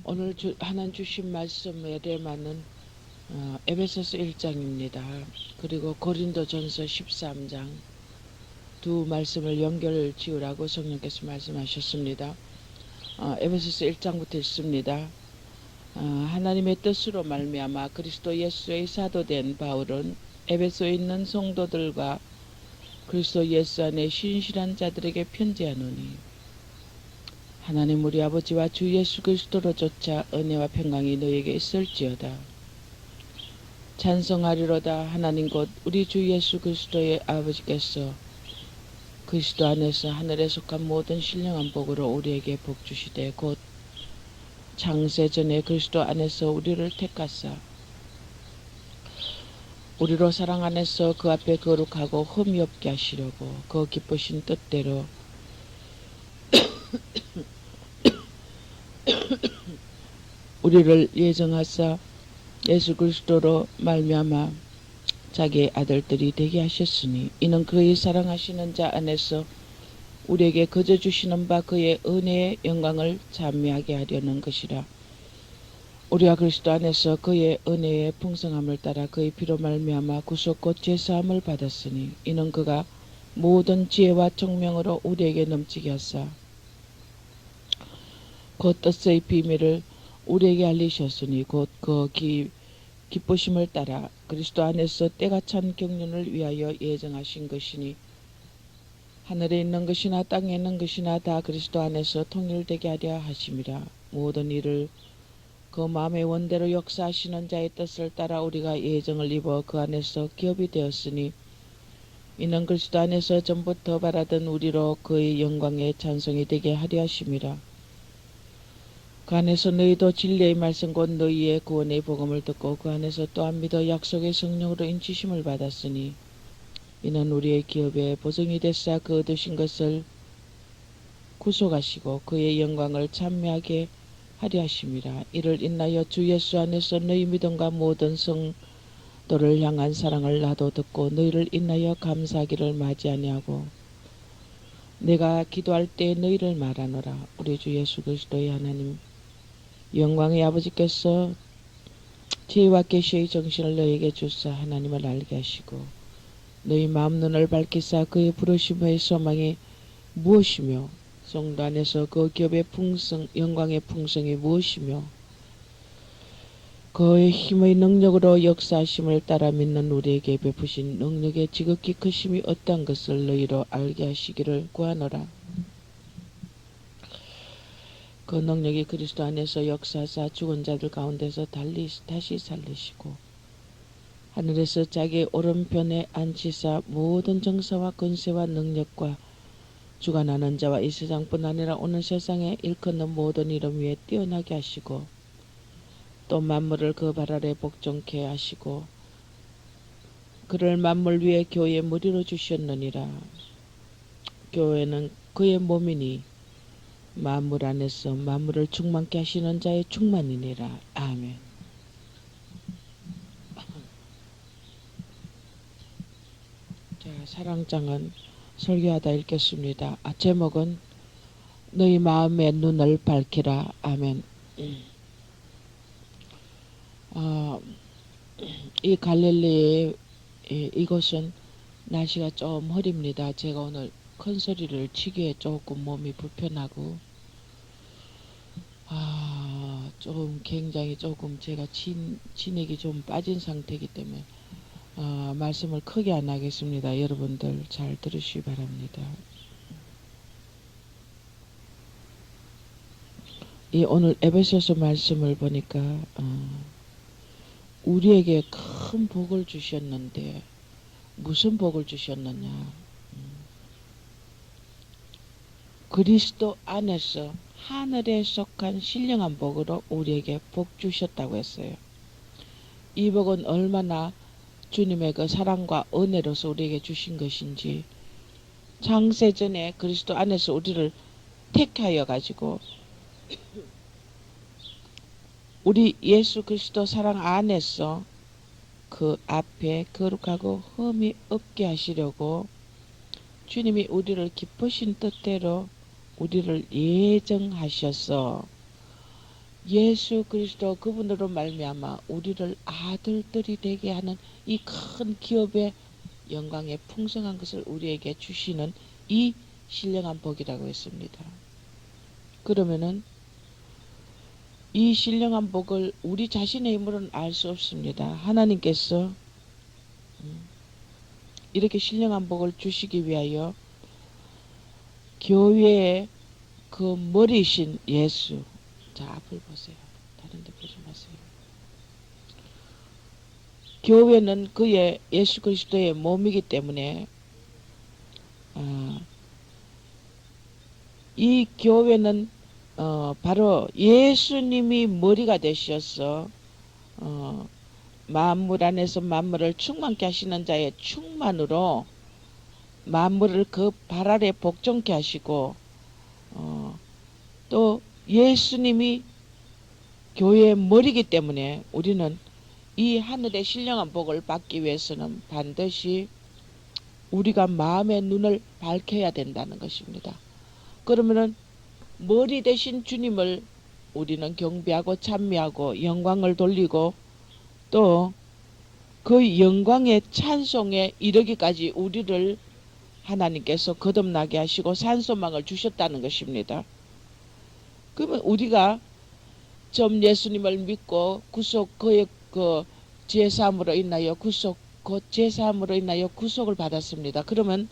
오늘 하나님 주신 말씀의 레마는 에베소서 1장입니다. 그리고 고린도전서 13장 두 말씀을 연결 지으라고 성령께서 말씀하셨습니다. 에베소서 1장부터 읽습니다. 하나님의 뜻으로 말미암아 그리스도 예수의 사도된 바울은 에베소에 있는 성도들과 그리스도 예수 안에 신실한 자들에게 편지하노니, 하나님 우리 아버지와 주 예수 그리스도로 조차 은혜와 평강이 너에게 있을지어다. 찬송하리로다. 하나님 곧 우리 주 예수 그리스도의 아버지께서 그리스도 안에서 하늘에 속한 모든 신령한 복으로 우리에게 복 주시되, 곧 창세전에 그리스도 안에서 우리를 택하사 우리로 사랑 안에서 그 앞에 거룩하고 흠이 없게 하시려고 그 기쁘신 뜻대로 우리를 예정하사 예수 그리스도로 말미암아 자기의 아들들이 되게 하셨으니, 이는 그의 사랑하시는 자 안에서 우리에게 거저 주시는 바 그의 은혜의 영광을 찬미하게 하려는 것이라. 우리가 그리스도 안에서 그의 은혜의 풍성함을 따라 그의 피로 말미암아 구속 곧 죄사함을 받았으니, 이는 그가 모든 지혜와 총명으로 우리에게 넘치게 하사 그 뜻의 비밀을 우리에게 알리셨으니, 곧 그 기쁘심을 따라 그리스도 안에서 때가 찬 경륜을 위하여 예정하신 것이니, 하늘에 있는 것이나 땅에 있는 것이나 다 그리스도 안에서 통일되게 하려 하심이라. 모든 일을 그 마음의 원대로 역사하시는 자의 뜻을 따라 우리가 예정을 입어 그 안에서 기업이 되었으니, 이는 그리스도 안에서 전부터 바라던 우리로 그의 영광의 찬송이 되게 하려 하심이라. 그 안에서 너희도 진리의 말씀 곧 너희의 구원의 복음을 듣고 그 안에서 또한 믿어 약속의 성령으로 인치심을 받았으니, 이는 우리의 기업의 보증이 됐사 그 얻으신 것을 구속하시고 그의 영광을 찬미하게 하려 하심이라. 이를 인하여 주 예수 안에서 너희 믿음과 모든 성도를 향한 사랑을 나도 듣고 너희를 인하여 감사하기를 마지 아니하고 내가 기도할 때 너희를 말하노라. 우리 주 예수 그리스도의 하나님 영광의 아버지께서 지혜와 계시의 정신을 너희에게 주사 하나님을 알게 하시고 너희 마음 눈을 밝히사 그의 부르심의 소망이 무엇이며 성도 안에서 그 기업의 풍성 영광의 풍성이 무엇이며 그의 힘의 능력으로 역사하심을 따라 믿는 우리에게 베푸신 능력의 지극히 크심이 어떠한 것을 너희로 알게 하시기를 구하노라. 그 능력이 그리스도 안에서 역사하사 죽은 자들 가운데서 다시 살리시고 하늘에서 자기의 오른편에 앉히사 모든 정사와 권세와 능력과 주관하는 자와 이 세상뿐 아니라 오는 세상에 일컫는 모든 이름 위에 뛰어나게 하시고 또 만물을 그 발 아래 복종케 하시고 그를 만물 위에 교회의 무리로 주셨느니라. 교회는 그의 몸이니 만물 안에서 만물을 충만케 하시는 자의 충만이니라. 아멘. 자, 사랑장은 설교하다 읽겠습니다. 제목은 너희 마음의 눈을 밝히라. 아멘. 이 갈릴리의 이곳은 날씨가 좀 흐립니다. 제가 오늘 큰 소리를 치기에 조금 몸이 불편하고 좀 굉장히 조금 제가 진액이 좀 빠진 상태이기 때문에 말씀을 크게 안 하겠습니다. 여러분들 잘 들으시기 바랍니다. 이 오늘 에베소서 말씀을 보니까 우리에게 큰 복을 주셨는데 무슨 복을 주셨느냐. 그리스도 안에서 하늘에 속한 신령한 복으로 우리에게 복 주셨다고 했어요. 이 복은 얼마나 주님의 그 사랑과 은혜로서 우리에게 주신 것인지, 창세전에 그리스도 안에서 우리를 택하여 가지고 우리 예수 그리스도 사랑 안에서 그 앞에 거룩하고 흠이 없게 하시려고 주님이 우리를 기쁘신 뜻대로 우리를 예정하셔서 예수 그리스도 그분으로 말미암아 우리를 아들들이 되게 하는 이 큰 기업의 영광의 풍성한 것을 우리에게 주시는 이 신령한 복이라고 했습니다. 그러면은 이 신령한 복을 우리 자신의 힘으로는 알 수 없습니다. 하나님께서 이렇게 신령한 복을 주시기 위하여 교회의 그 머리이신 예수, 자 앞을 보세요. 다른 데 보지 마세요. 교회는 그의 예수 그리스도의 몸이기 때문에 이 교회는 바로 예수님이 머리가 되셔서 만물 안에서 만물을 충만케 하시는 자의 충만으로 만물을 그 발 아래 복종케 하시고 또 예수님이 교회의 머리이기 때문에 우리는 이 하늘의 신령한 복을 받기 위해서는 반드시 우리가 마음의 눈을 밝혀야 된다는 것입니다. 그러면은 머리 대신 주님을 우리는 경배하고 찬미하고 영광을 돌리고 또 그 영광의 찬송에 이르기까지 우리를 하나님께서 거듭나게 하시고 산소망을 주셨다는 것입니다. 그러면 우리가 좀 예수님을 믿고 구속 그의 그 제사함으로 인하여 구속 곧 제사함으로 인하여 구속을 받았습니다. 그러면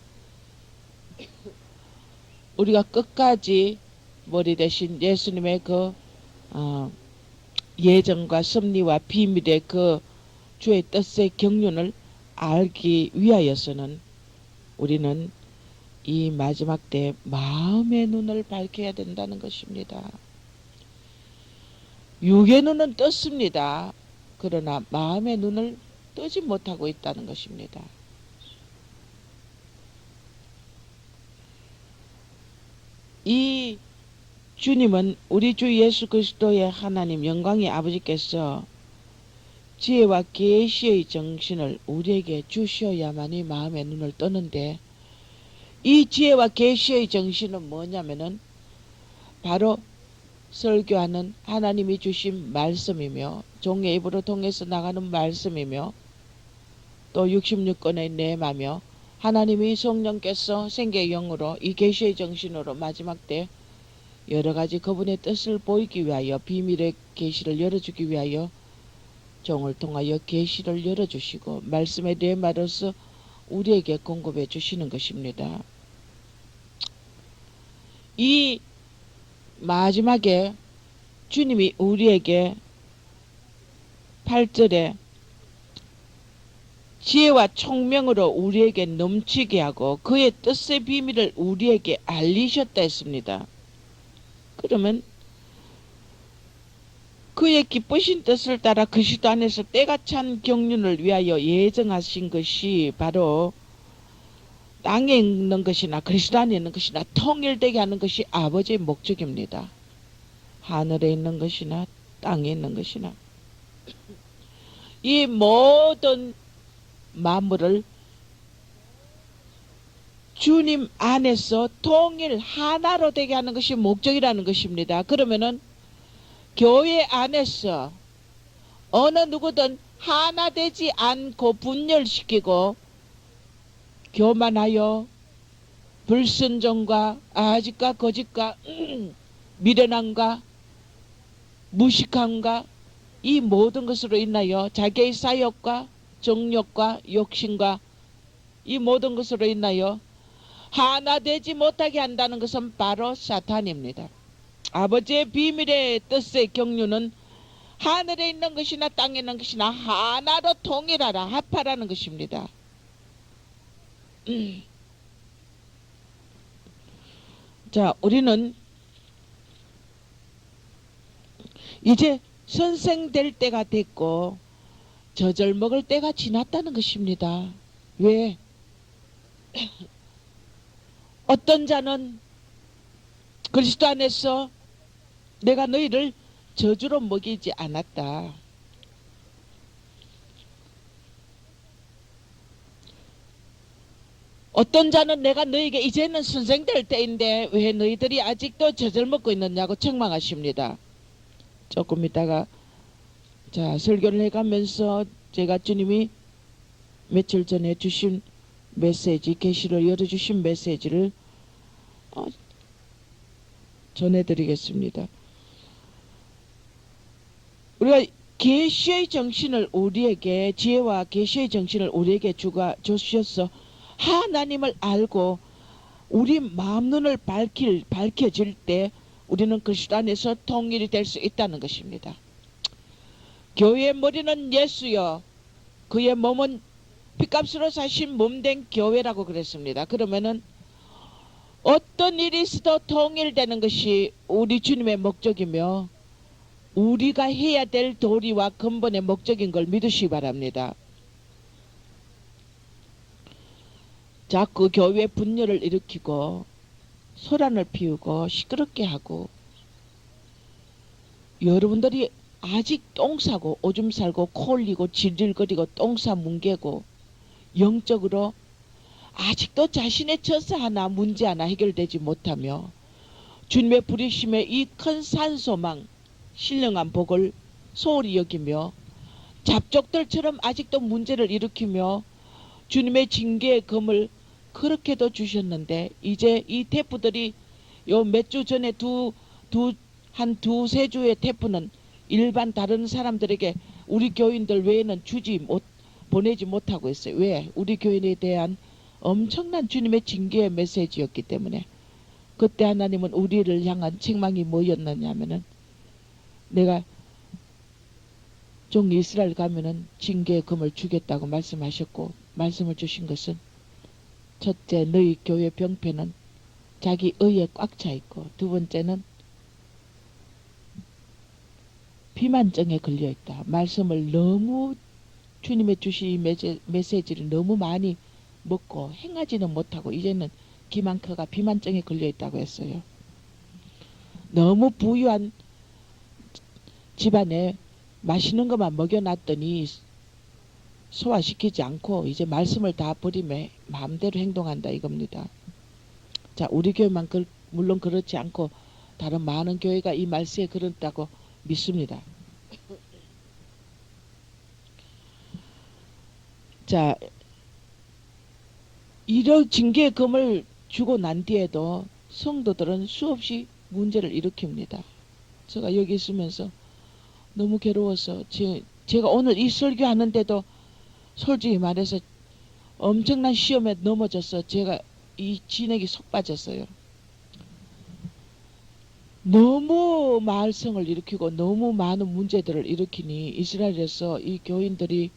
우리가 끝까지 머리 대신 예수님의 그 예정과 섭리와 비밀의 그 주의 뜻의 경륜을 알기 위하여서는 우리는 이 마지막 때 마음의 눈을 밝혀야 된다는 것입니다. 육의 눈은 떴습니다. 그러나 마음의 눈을 뜨지 못하고 있다는 것입니다. 이 주님은 우리 주 예수 그리스도의 하나님 영광의 아버지께서 지혜와 계시의 정신을 우리에게 주셔야만이 마음의 눈을 뜨는데 이 지혜와 계시의 정신은 뭐냐면은 바로 설교하는 하나님이 주신 말씀이며 종의 입으로 통해서 나가는 말씀이며 또 66권의 내마며 하나님이 성령께서 생계의 영으로 이 계시의 정신으로 마지막 때 여러가지 그분의 뜻을 보이기 위하여 비밀의 계시를 열어주기 위하여 종을 통하여 계시를 열어주시고 말씀의 레마로서 우리에게 공급해 주시는 것입니다. 이 마지막에 주님이 우리에게 8절에 지혜와 총명으로 우리에게 넘치게 하고 그의 뜻의 비밀을 우리에게 알리셨다 했습니다. 그러면 그의 기쁘신 뜻을 따라 그리스도 안에서 때가 찬 경륜을 위하여 예정하신 것이 바로 땅에 있는 것이나 그리스도 안에 있는 것이나 통일되게 하는 것이 아버지의 목적입니다. 하늘에 있는 것이나 땅에 있는 것이나 이 모든 만물을 주님 안에서 통일 하나로 되게 하는 것이 목적이라는 것입니다. 그러면은 교회 안에서 어느 누구든 하나 되지 않고 분열시키고 교만하여 불순종과 아직과 거짓과 미련함과 무식함과 이 모든 것으로 인하여 자기의 사욕과 정욕과 욕심과 이 모든 것으로 인하여 하나 되지 못하게 한다는 것은 바로 사탄입니다. 아버지의 비밀의 뜻의 경륜은 하늘에 있는 것이나 땅에 있는 것이나 하나로 통일하라 합하라는 것입니다. 자, 우리는 이제 선생 될 때가 됐고 젖을 먹을 때가 지났다는 것입니다. 왜? 어떤 자는 그리스도 안에서 내가 너희를 저주로 먹이지 않았다. 어떤 자는 내가 너희에게 이제는 선생 될 때인데 왜 너희들이 아직도 젖을 먹고 있느냐고 책망하십니다. 조금 있다가 자 설교를 해가면서 제가 주님이 며칠 전에 주신 메시지, 계시를 열어주신 메시지를 전해드리겠습니다. 우리가 계시의 정신을 우리에게, 지혜와 계시의 정신을 우리에게 주셔서 하나님을 알고 우리 마음 눈을 밝혀질 때 우리는 그리스도 안에서 통일이 될 수 있다는 것입니다. 교회의 머리는 예수여 그의 몸은 피값으로 사신 몸된 교회라고 그랬습니다. 그러면은 어떤 일이 있어도 통일되는 것이 우리 주님의 목적이며 우리가 해야 될 도리와 근본의 목적인 걸 믿으시기 바랍니다. 자꾸 교회 분열을 일으키고 소란을 피우고 시끄럽게 하고 여러분들이 아직 똥 싸고 오줌 살고 코 흘리고 질질거리고 똥싸 뭉개고 영적으로 아직도 자신의 처사 하나 문제 하나 해결되지 못하며 주님의 부르심의 이 큰 산소망 신령한 복을 소홀히 여기며 잡족들처럼 아직도 문제를 일으키며 주님의 징계의 검을 그렇게도 주셨는데 이제 이 태프들이 요 몇 주 전에 한 두세 주의 태프는 일반 다른 사람들에게 우리 교인들 외에는 보내지 못하고 있어요. 왜? 우리 교인에 대한 엄청난 주님의 징계의 메시지였기 때문에. 그때 하나님은 우리를 향한 책망이 뭐였느냐 하면은 내가 종 이스라엘 가면은 징계의 금을 주겠다고 말씀하셨고 말씀을 주신 것은 첫째 너희 교회 병폐는 자기 의에 꽉 차 있고 두 번째는 비만증에 걸려 있다. 말씀을 너무 주님의 주신 메시지를 너무 많이 먹고 행하지는 못하고 이제는 기만커가 비만증에 걸려 있다고 했어요. 너무 부유한 집안에 맛있는 것만 먹여놨더니 소화시키지 않고 이제 말씀을 다 버리며 마음대로 행동한다 이겁니다. 자, 우리 교회만 물론 그렇지 않고 다른 많은 교회가 이 말씀에 그렇다고 믿습니다. 자, 이런 징계의 검을 주고 난 뒤에도 성도들은 수없이 문제를 일으킵니다. 제가 여기 있으면서 너무 괴로워서 제가 오늘 이 설교하는데도 솔직히 말해서 엄청난 시험에 넘어져서 제가 이 진액이 속 빠졌어요. 너무 말썽을 일으키고 너무 많은 문제들을 일으키니 이스라엘에서 이 교인들이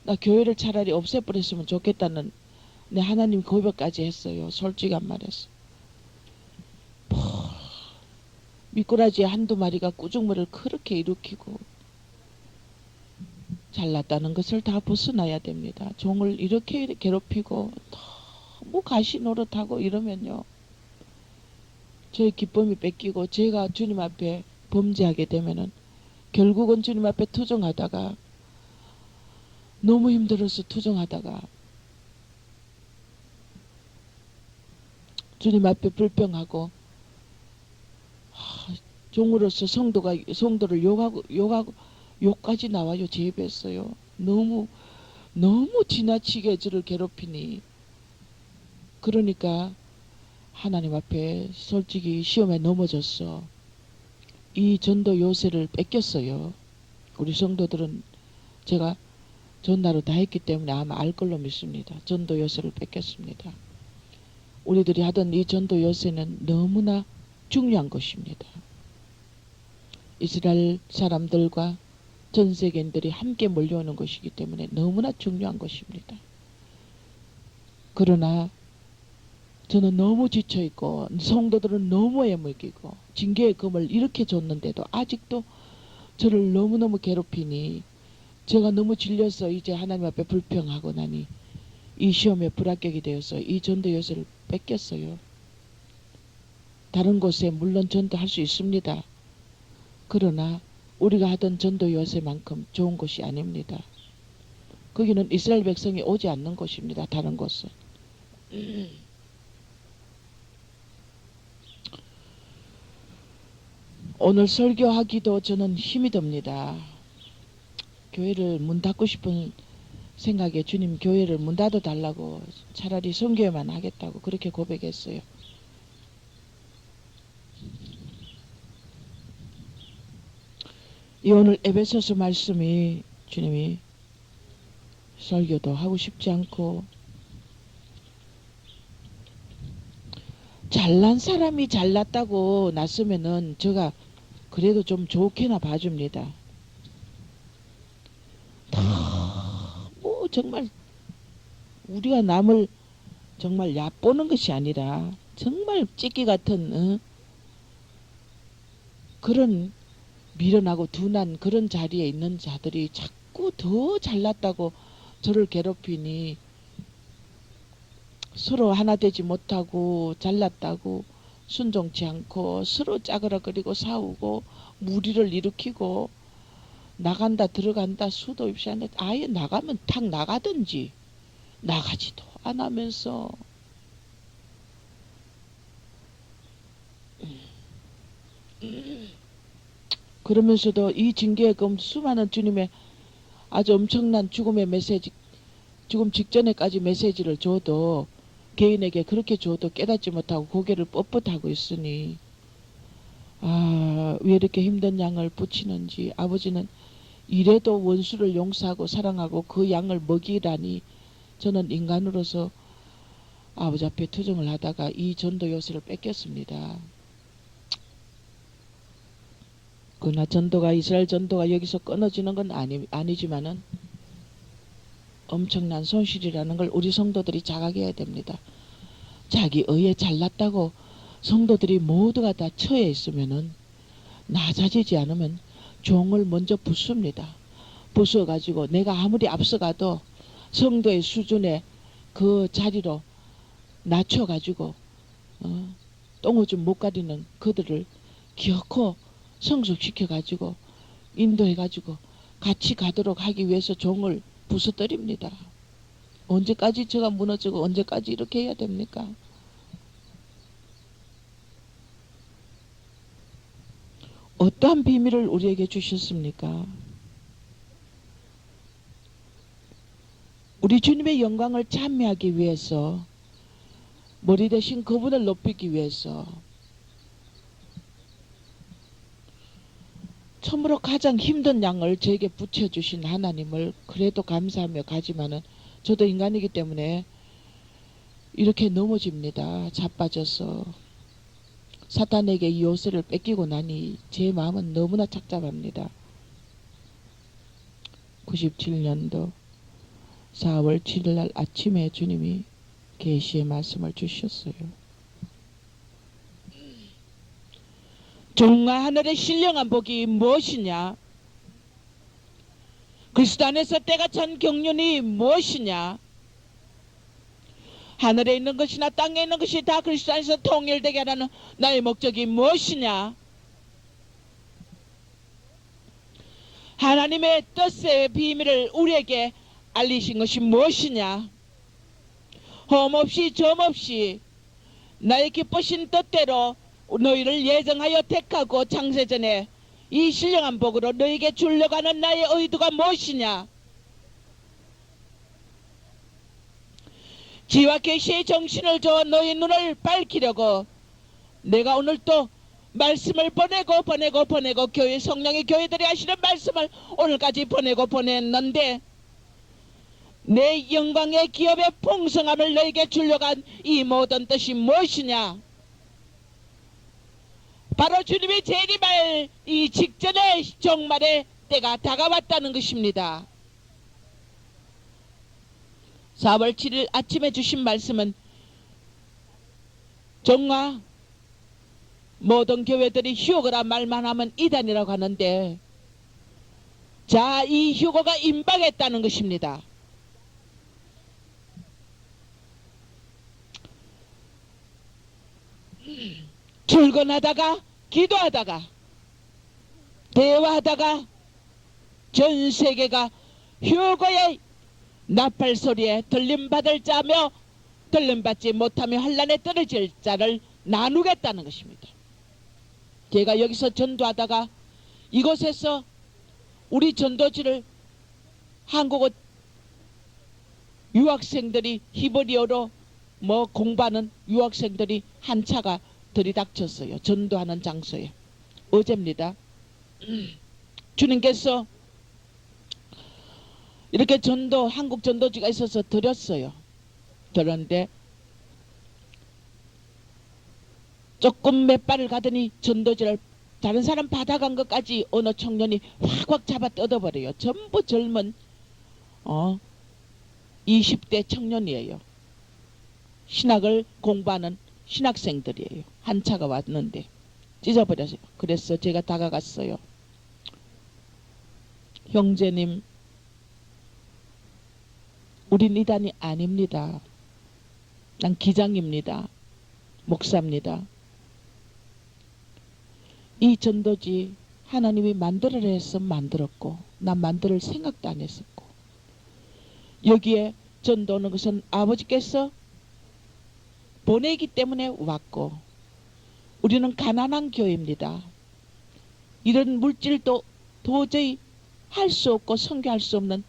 나 교회를 차라리 없애버렸으면 좋겠다는 내 하나님 고백까지 했어요. 솔직한 말해서. 미꾸라지 한두 마리가 꾸중물을 그렇게 일으키고 잘났다는 것을 다 벗어나야 됩니다. 종을 이렇게 괴롭히고 너무 가시 노릇하고 이러면요. 저의 기쁨이 뺏기고 제가 주님 앞에 범죄하게 되면은 결국은 주님 앞에 투정하다가 너무 힘들어서 투정하다가 주님 앞에 불평하고 종으로서 성도를 욕까지 나와요. 제 입에서요. 너무 지나치게 저를 괴롭히니 그러니까 하나님 앞에 솔직히 시험에 넘어졌어. 이 전도 요새를 뺏겼어요. 우리 성도들은 제가 전나로 다 했기 때문에 아마 알 걸로 믿습니다. 전도 요새를 뺏겼습니다. 우리들이 하던 이 전도 요새는 너무나 중요한 것입니다. 이스라엘 사람들과 전 세계인들이 함께 몰려오는 것이기 때문에 너무나 중요한 것입니다. 그러나 저는 너무 지쳐있고 성도들은 너무 애먹이고 징계의 검을 이렇게 줬는데도 아직도 저를 너무너무 괴롭히니 제가 너무 질려서 이제 하나님 앞에 불평하고 나니 이 시험에 불합격이 되어서 이 전도 요새를 뺏겼어요. 다른 곳에 물론 전도할 수 있습니다. 그러나 우리가 하던 전도 요새만큼 좋은 곳이 아닙니다. 거기는 이스라엘 백성이 오지 않는 곳입니다. 다른 곳은. 오늘 설교하기도 저는 힘이 듭니다. 교회를 문 닫고 싶은 생각에 주님 교회를 문 닫아 달라고 차라리 선교회만 하겠다고 그렇게 고백했어요. 이 오늘 에베소서 말씀이 주님이 설교도 하고 싶지 않고 잘난 사람이 잘났다고 났으면은 제가 그래도 좀 좋게나 봐줍니다. 뭐 정말 우리가 남을 정말 얕보는 것이 아니라 정말 찌끼 같은 그런 미련하고 둔한 그런 자리에 있는 자들이 자꾸 더 잘났다고 저를 괴롭히니 서로 하나 되지 못하고 잘났다고 순종치 않고 서로 짜그라거리고 싸우고 무리를 일으키고 나간다 들어간다 수도 없이 하는데 아예 나가면 탁 나가든지 나가지도 안 하면서 그러면서도 이 징계의 금 수많은 주님의 아주 엄청난 죽음의 메시지, 죽음 직전에까지 메시지를 줘도 개인에게 그렇게 줘도 깨닫지 못하고 고개를 뻣뻣하고 있으니 왜 이렇게 힘든 양을 붙이는지 아버지는 이래도 원수를 용서하고 사랑하고 그 양을 먹이라니 저는 인간으로서 아버지 앞에 투정을 하다가 이 전도 요새를 뺏겼습니다. 그러나 전도가 이스라엘 전도가 여기서 끊어지는 건 아니지만은 엄청난 손실이라는 걸 우리 성도들이 자각해야 됩니다. 자기 의에 잘났다고 성도들이 모두가 다 처해 있으면은 낮아지지 않으면 종을 먼저 부숩니다. 부숴가지고 내가 아무리 앞서가도 성도의 수준의 그 자리로 낮춰가지고 똥오줌 못 가리는 그들을 기어코 성숙시켜가지고 인도해가지고 같이 가도록 하기 위해서 종을 부숴뜨립니다. 언제까지 제가 무너지고 언제까지 이렇게 해야 됩니까? 어떠한 비밀을 우리에게 주셨습니까? 우리 주님의 영광을 찬미하기 위해서 머리 대신 그분을 높이기 위해서 참으로 가장 힘든 양을 저에게 붙여주신 하나님을 그래도 감사하며 가지만은 저도 인간이기 때문에 이렇게 넘어집니다. 자빠져서 사탄에게 이 요새를 뺏기고 나니 제 마음은 너무나 착잡합니다. 97년도 4월 7일 아침에 주님이 계시의 말씀을 주셨어요. 종과 하늘의 신령한 복이 무엇이냐? 그리스도 안에서 때가 찬 경륜이 무엇이냐? 하늘에 있는 것이나 땅에 있는 것이 다 그리스도 안에서 통일되게 하라는 나의 목적이 무엇이냐? 하나님의 뜻의 비밀을 우리에게 알리신 것이 무엇이냐? 험없이 점없이 나의 기쁘신 뜻대로 너희를 예정하여 택하고 창세전에 이 신령한 복으로 너희에게 주려고 하는 나의 의도가 무엇이냐? 지와 계시의 정신을 줘 너희 눈을 밝히려고 내가 오늘 또 말씀을 보내고 교회 성령의 교회들이 하시는 말씀을 오늘까지 보냈는데 내 영광의 기업의 풍성함을 너에게 주려고 한 이 모든 뜻이 무엇이냐? 바로 주님이 재림할 이 직전의 종말의 때가 다가왔다는 것입니다. 4월 7일 아침에 주신 말씀은 종과 모든 교회들이 휴거라 말만 하면 이단이라고 하는데 자, 이 휴거가 임박했다는 것입니다. 출근하다가 기도하다가 대화하다가 전 세계가 휴거의 나팔 소리에 들림받을 자며 들림받지 못하며 환란에 떨어질 자를 나누겠다는 것입니다. 제가 여기서 전도하다가 이곳에서 우리 전도지를 한국어 유학생들이 히브리어로 공부하는 유학생들이 한 차가 들이닥쳤어요. 전도하는 장소에. 어제입니다. 주님께서 이렇게 한국 전도지가 있어서 드렸어요. 들었는데 조금 몇 발을 가더니 전도지를 다른 사람 받아간 것까지 어느 청년이 확확 잡아 뜯어버려요. 전부 젊은 20대 청년이에요. 신학을 공부하는 신학생들이에요. 한 차가 왔는데 찢어버렸어요. 그래서 제가 다가갔어요. 형제님, 우린 이단이 아닙니다. 난 기장입니다. 목사입니다. 이 전도지 하나님이 만들으라 해서 만들었고 난 만들 생각도 안 했었고 여기에 전도하는 것은 아버지께서 보내기 때문에 왔고 우리는 가난한 교회입니다. 이런 물질도 도저히 할 수 없고 선교할 수 없는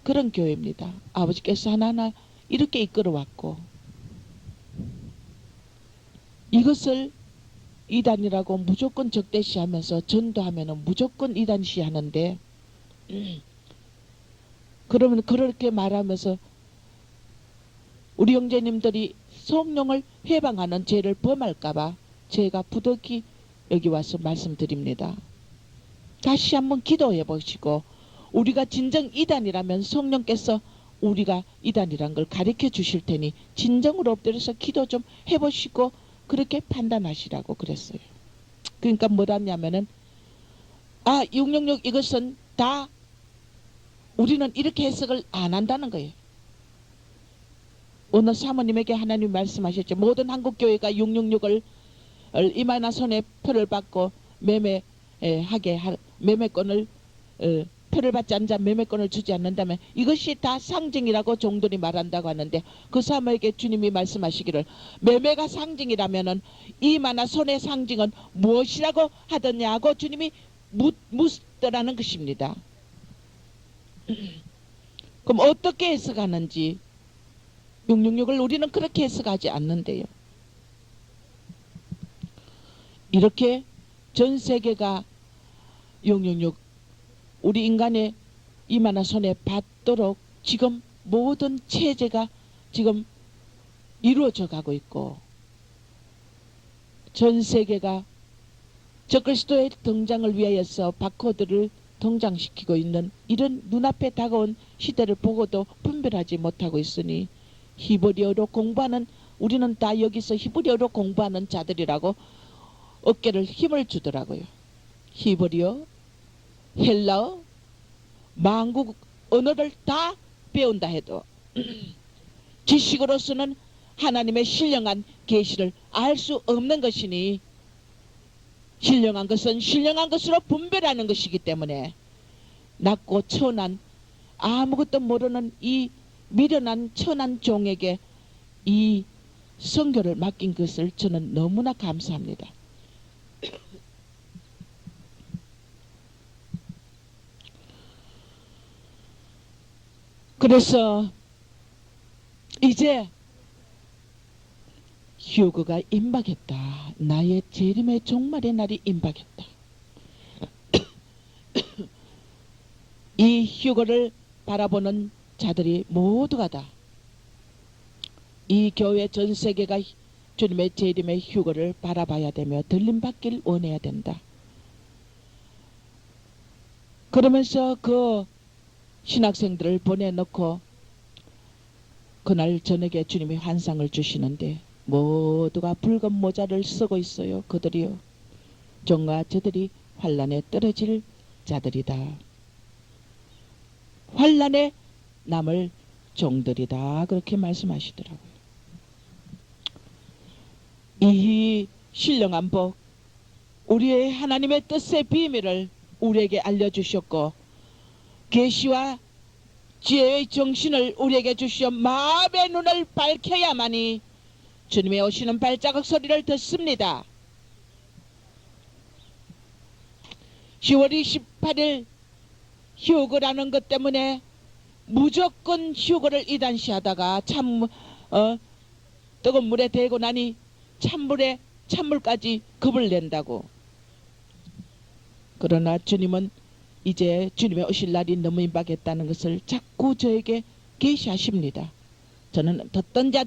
그런 교회입니다. 아버지께서 하나하나 이렇게 이끌어왔고 이것을 이단이라고 무조건 적대시하면서 전도하면 무조건 이단시하는데 그러면 그렇게 말하면서 우리 형제님들이 성령을 해방하는 죄를 범할까봐 제가 부득이 여기 와서 말씀드립니다. 다시 한번 기도해 보시고 우리가 진정 이단이라면 성령께서 우리가 이단이란 걸 가르쳐 주실 테니 진정으로 엎드려서 기도 좀 해보시고 그렇게 판단하시라고 그랬어요. 그러니까 뭐라냐면은 666 이것은 다 우리는 이렇게 해석을 안 한다는 거예요. 어느 사모님에게 하나님 말씀하셨죠. 모든 한국교회가 666을 이마나 손에 표를 받고 매매권을 표를 받지 않는 자 매매권을 주지 않는다면 이것이 다 상징이라고 종들이 말한다고 하는데 그 사모에게 주님이 말씀하시기를 매매가 상징이라면은 이마나 손의 상징은 무엇이라고 하더냐고 주님이 묻더라는 것입니다. 그럼 어떻게 해석하는지 666을 우리는 그렇게 해석하지 않는데요. 이렇게 전 세계가 666 우리 인간의 이마나 손에 받도록 지금 모든 체제가 지금 이루어져 가고 있고 전 세계가 적그리스도의 등장을 위하여서 바코드를 등장시키고 있는 이런 눈앞에 다가온 시대를 보고도 분별하지 못하고 있으니 히브리어로 공부하는 우리는 다 여기서 히브리어로 공부하는 자들이라고 어깨를 힘을 주더라고요. 히브리어, 헬라어, 만국 언어를 다 배운다 해도 지식으로서는 하나님의 신령한 계시를 알 수 없는 것이니 신령한 것은 신령한 것으로 분별하는 것이기 때문에 낮고 천한 아무것도 모르는 이 미련한 천한 종에게 이 선교를 맡긴 것을 저는 너무나 감사합니다. 그래서 이제 휴거가 임박했다. 나의 재림의 종말의 날이 임박했다. 이 휴거를 바라보는 자들이 모두가 다 이 교회 전 세계가 주님의 재림의 휴거를 바라봐야 되며 들림받길 원해야 된다. 그러면서 그 신학생들을 보내놓고 그날 저녁에 주님이 환상을 주시는데 모두가 붉은 모자를 쓰고 있어요. 그들이요. 종과 저들이 환란에 떨어질 자들이다. 환란에 남을 종들이다. 그렇게 말씀하시더라고요. 이 신령한 복, 우리의 하나님의 뜻의 비밀을 우리에게 알려주셨고 계시와 지혜의 정신을 우리에게 주시어 마음의 눈을 밝혀야만이 주님의 오시는 발자국 소리를 듣습니다. 10월 28일 휴거라는 것 때문에 무조건 휴거를 이단시하다가 뜨거운 물에 대고 나니 찬물까지 겁을 낸다고. 그러나 주님은 이제 주님의 오실 날이 너무 임박했다는 것을 자꾸 저에게 계시하십니다. 저는 듣든지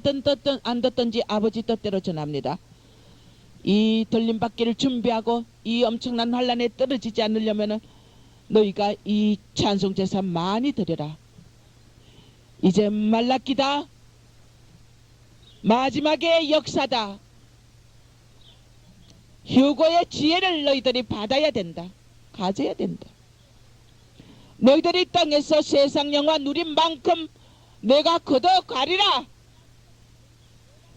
안 듣든지 아버지 뜻대로 전합니다. 이 들림받기를 준비하고 이 엄청난 환란에 떨어지지 않으려면 너희가 이 찬송제사 많이 드려라. 이제 말라기다. 마지막의 역사다. 휴거의 지혜를 너희들이 받아야 된다. 가져야 된다. 너희들이 땅에서 세상 영화 누린 만큼 내가 걷어가리라.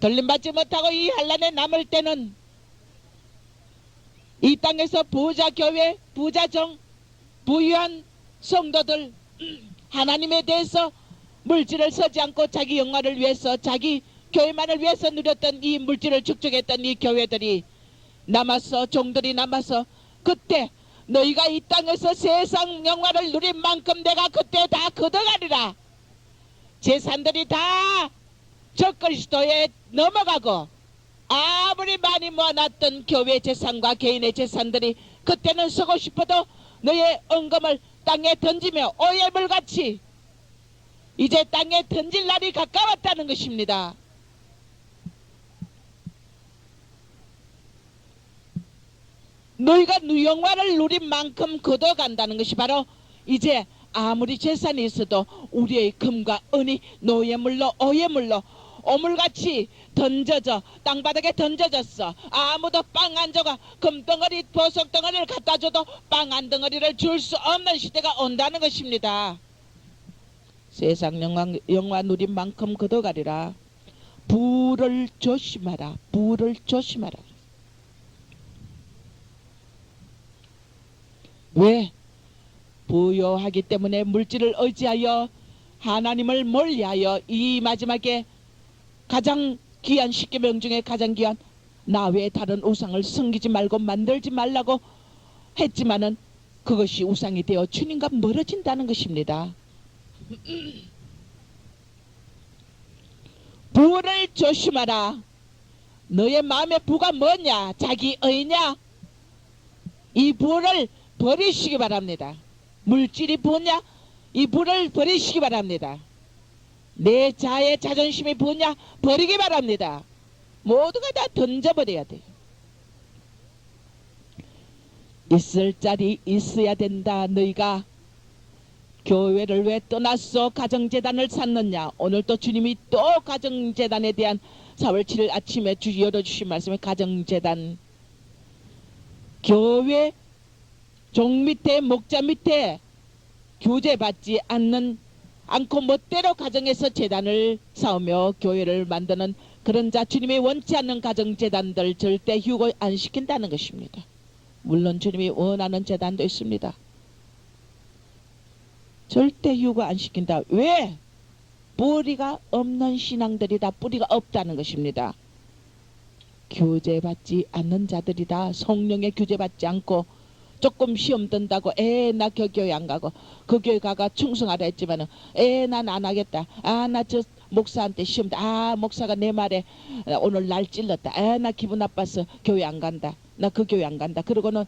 들림받지 못하고 이 환란에 남을 때는 이 땅에서 부자 교회, 부자정, 부유한 성도들 하나님에 대해서 물질을 서지 않고 자기 영화를 위해서 자기 교회만을 위해서 누렸던 이 물질을 축적했던 이 교회들이 남아서 종들이 남아서 그때 너희가 이 땅에서 세상 영화를 누린 만큼 내가 그때 다 걷어가리라. 재산들이 다 적그리스도에 넘어가고 아무리 많이 모아놨던 교회 재산과 개인의 재산들이 그때는 쓰고 싶어도 너의 언금을 땅에 던지며 오해물같이 이제 땅에 던질 날이 가까웠다는 것입니다. 너희가 영화를 누린 만큼 걷어간다는 것이 바로 이제 아무리 재산이 있어도 우리의 금과 은이 노예물로 오예물로 오물같이 던져져 땅바닥에 던져졌어. 아무도 빵 한 조각 금덩어리 보석덩어리를 갖다 줘도 빵 한 덩어리를 줄 수 없는 시대가 온다는 것입니다. 세상 영화 누린 만큼 걷어가리라. 부를 조심하라. 부를 조심하라. 왜? 부요하기 때문에 물질을 의지하여 하나님을 멀리하여 이 마지막에 가장 귀한 10계명 중에 가장 귀한 나 외에 다른 우상을 섬기지 말고 만들지 말라고 했지만은 그것이 우상이 되어 주님과 멀어진다는 것입니다. 부를 조심하라. 너의 마음의 부가 뭐냐? 자기의냐? 이 부를 버리시기 바랍니다. 물질이 부냐? 이 부를 버리시기 바랍니다. 내 자의 자존심이 부냐? 버리기 바랍니다. 모두가 다 던져버려야 돼요. 있을 자리 있어야 된다. 너희가 교회를 왜 떠났어? 가정재단을 샀느냐? 오늘 또 주님이 또 가정재단에 대한 4월 7일 아침에 열어주신 말씀에 가정재단 교회 종 밑에 목자 밑에 규제받지 않고 멋대로 가정에서 재단을 쌓으며 교회를 만드는 그런 자 주님이 원치 않는 가정재단들 절대 휴거 안 시킨다는 것입니다. 물론 주님이 원하는 재단도 있습니다. 절대 휴거 안 시킨다. 왜? 뿌리가 없는 신앙들이다. 뿌리가 없다는 것입니다. 규제받지 않는 자들이다. 성령의 규제받지 않고 조금 시험 든다고 나 그 교회 안 가고 그 교회 가가 충성하라 했지만은 난 안 하겠다. 나 저 목사한테 시험 목사가 내 말에 오늘 날 찔렀다. 나 기분 나빠서 교회 안 간다. 나 그 교회 안 간다. 그러고는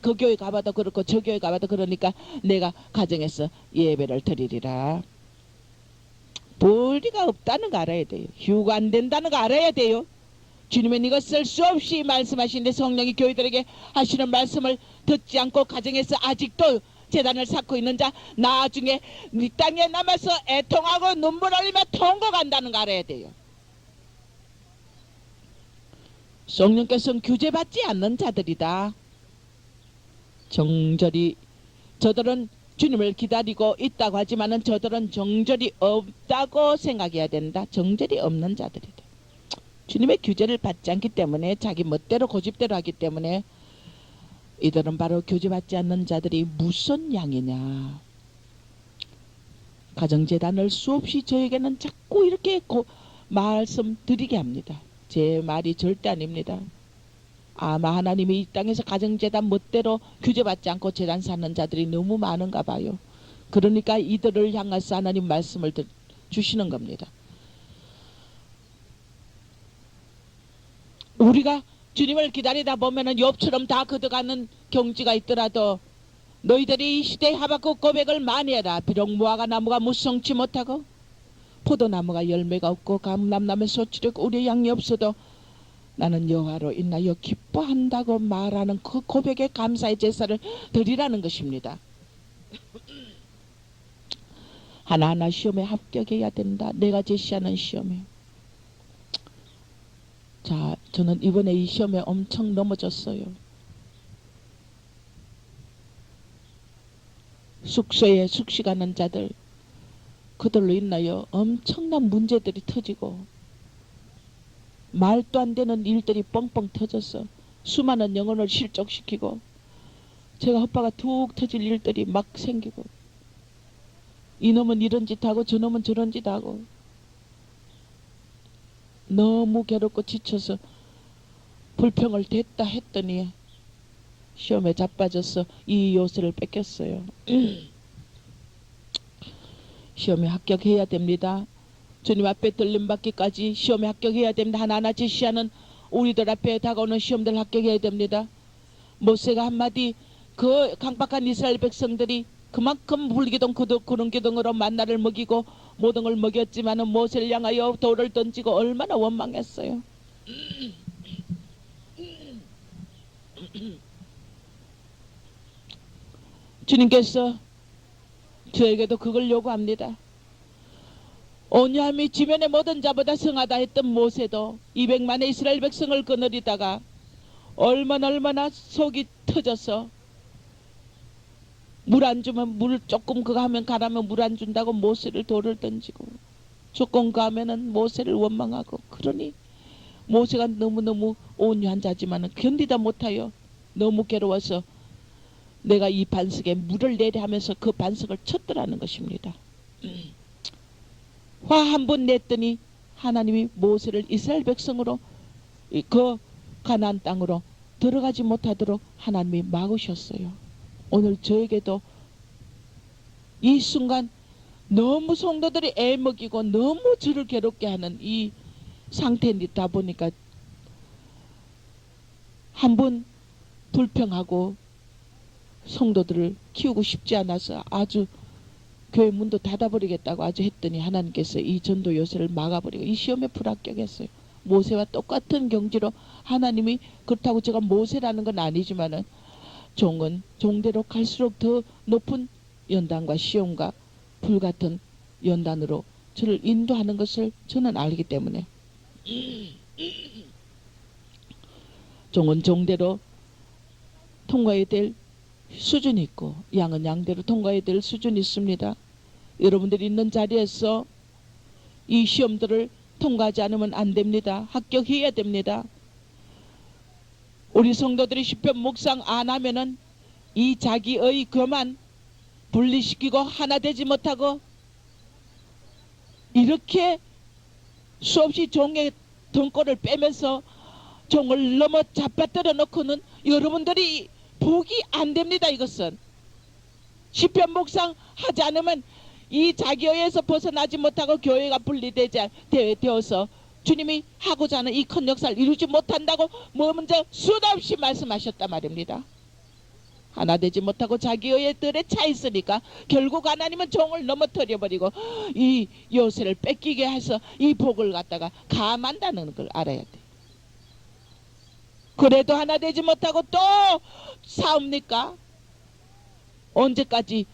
그 교회 가봐도 그렇고 저 교회 가봐도 그러니까 내가 가정에서 예배를 드리리라. 도리가 없다는 거 알아야 돼요. 휴가 안 된다는 거 알아야 돼요. 주님은 이것을 수없이 말씀하시는데 성령이 교회들에게 하시는 말씀을 듣지 않고 가정에서 아직도 재단을 쌓고 있는 자 나중에 이 땅에 남아서 애통하고 눈물 흘리며 통곡한다는 거 알아야 돼요. 성령께서는 규제받지 않는 자들이다. 정절이 저들은 주님을 기다리고 있다고 하지만은 저들은 정절이 없다고 생각해야 된다. 정절이 없는 자들이다. 주님의 규제를 받지 않기 때문에 자기 멋대로 고집대로 하기 때문에 이들은 바로 규제받지 않는 자들이 무슨 양이냐. 가정재단을 수없이 저에게는 자꾸 이렇게 말씀드리게 합니다. 제 말이 절대 아닙니다. 아마 하나님이 이 땅에서 가정재단 멋대로 규제받지 않고 재단 사는 자들이 너무 많은가 봐요. 그러니까 이들을 향해서 하나님 말씀을 주시는 겁니다. 우리가 주님을 기다리다 보면은 욥처럼 다 걷어가는 경지가 있더라도 너희들이 이 시대에 하박국 고백을 많이 해라. 비록 무화과 나무가 무성치 못하고 포도나무가 열매가 없고 감람나무에 소출이 없고 우리의 양이 없어도 나는 여호와로 인하여 기뻐한다고 말하는 그 고백의 감사의 제사를 드리라는 것입니다. 하나하나 시험에 합격해야 된다. 내가 제시하는 시험에. 자, 저는 이번에 이 시험에 엄청 넘어졌어요. 숙소에 숙식하는 자들, 그들로 인하여 엄청난 문제들이 터지고 말도 안 되는 일들이 뻥뻥 터져서 수많은 영혼을 실족시키고 제가 헛바가 툭 터질 일들이 막 생기고 이놈은 이런 짓 하고 저놈은 저런 짓 하고 너무 괴롭고 지쳐서 불평을 댔다 했더니 시험에 자빠져서 이 요새를 뺏겼어요. 시험에 합격해야 됩니다. 주님 앞에 들림받기까지 시험에 합격해야 됩니다. 하나하나 제시하는 우리들 앞에 다가오는 시험들 합격해야 됩니다. 모세가 한마디 그 강박한 이스라엘 백성들이 그만큼 불기둥 구름기둥으로 만나를 먹이고 모든 걸 먹였지만은 모세를 향하여 돌을 던지고 얼마나 원망했어요. 주님께서 저에게도 그걸 요구합니다. 온유함이 지면의 모든 자보다 성하다 했던 모세도 200만의 이스라엘 백성을 거느리다가 얼마나 속이 터져서 물 안 주면 물 조금 그거 하면 가라면 물 안 준다고 모세를 돌을 던지고 조금 가면은 모세를 원망하고 그러니 모세가 너무너무 온유한 자지만은 견디다 못하여 너무 괴로워서 내가 이 반석에 물을 내려 하면서 그 반석을 쳤더라는 것입니다. 화 한 번 냈더니 하나님이 모세를 이스라엘 백성으로 그 가나안 땅으로 들어가지 못하도록 하나님이 막으셨어요. 오늘 저에게도 이 순간 너무 성도들이 애먹이고 너무 저를 괴롭게 하는 이 상태이다 보니까 한번 불평하고 성도들을 키우고 싶지 않아서 아주 교회 문도 닫아버리겠다고 아주 했더니 하나님께서 이 전도 요새를 막아버리고 이 시험에 불합격했어요. 모세와 똑같은 경지로 하나님이 그렇다고 제가 모세라는 건 아니지만은 종은 종대로 갈수록 더 높은 연단과 시험과 불같은 연단으로 저를 인도하는 것을 저는 알기 때문에 종은 종대로 통과해야 될 수준이 있고 양은 양대로 통과해야 될 수준이 있습니다. 여러분들이 있는 자리에서 이 시험들을 통과하지 않으면 안 됩니다. 합격해야 됩니다. 우리 성도들이 시편 묵상 안 하면은 이 자기의 교만 분리시키고 하나 되지 못하고 이렇게 수없이 종의 등골을 빼면서 종을 넘어 잡아떨어 놓고는 여러분들이 복이 안 됩니다. 이것은 시편 묵상 하지 않으면 이 자기의에서 벗어나지 못하고 교회가 분리되어서 주님이 하고자 하는 이 큰 역사를 이루지 못한다고 먼저 수도 없이 말씀하셨단 말입니다. 하나 되지 못하고 자기의 뜰에 차 있으니까 결국 하나님은 종을 넘어뜨려버리고 이 요새를 뺏기게 해서 이 복을 갖다가 감한다는 걸 알아야 돼. 그래도 하나 되지 못하고 또 싸웁니까? 언제까지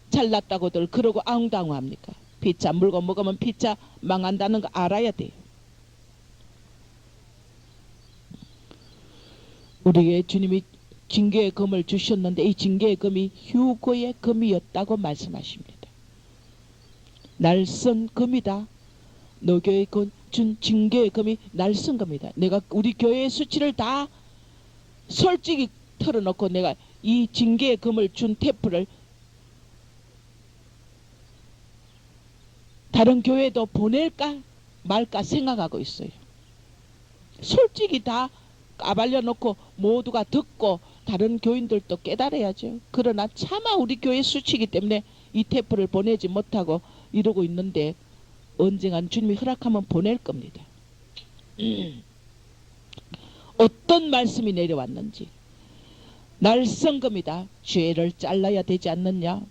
잘났다고들 그러고 앙당합니까? 피차 물고 먹으면 피차 망한다는 거 알아야 돼요. 우리에게 주님이 징계의 검을 주셨는데 이 징계의 검이 휴거의 검이었다고 말씀하십니다. 날선 검이다. 너 교회에 준 징계의 검이 날선 검이다. 내가 우리 교회의 수치를 다 솔직히 털어놓고 내가 이 징계의 검을 준 테프를 다른 교회도 보낼까 말까 생각하고 있어요. 솔직히 다 까발려 놓고 모두가 듣고 다른 교인들도 깨달아야죠. 그러나 차마 우리 교회 수치이기 때문에 이 테이프를 보내지 못하고 이러고 있는데 언젠간 주님이 허락하면 보낼 겁니다. 어떤 말씀이 내려왔는지. 날성금이다. 죄를 잘라야 되지 않느냐.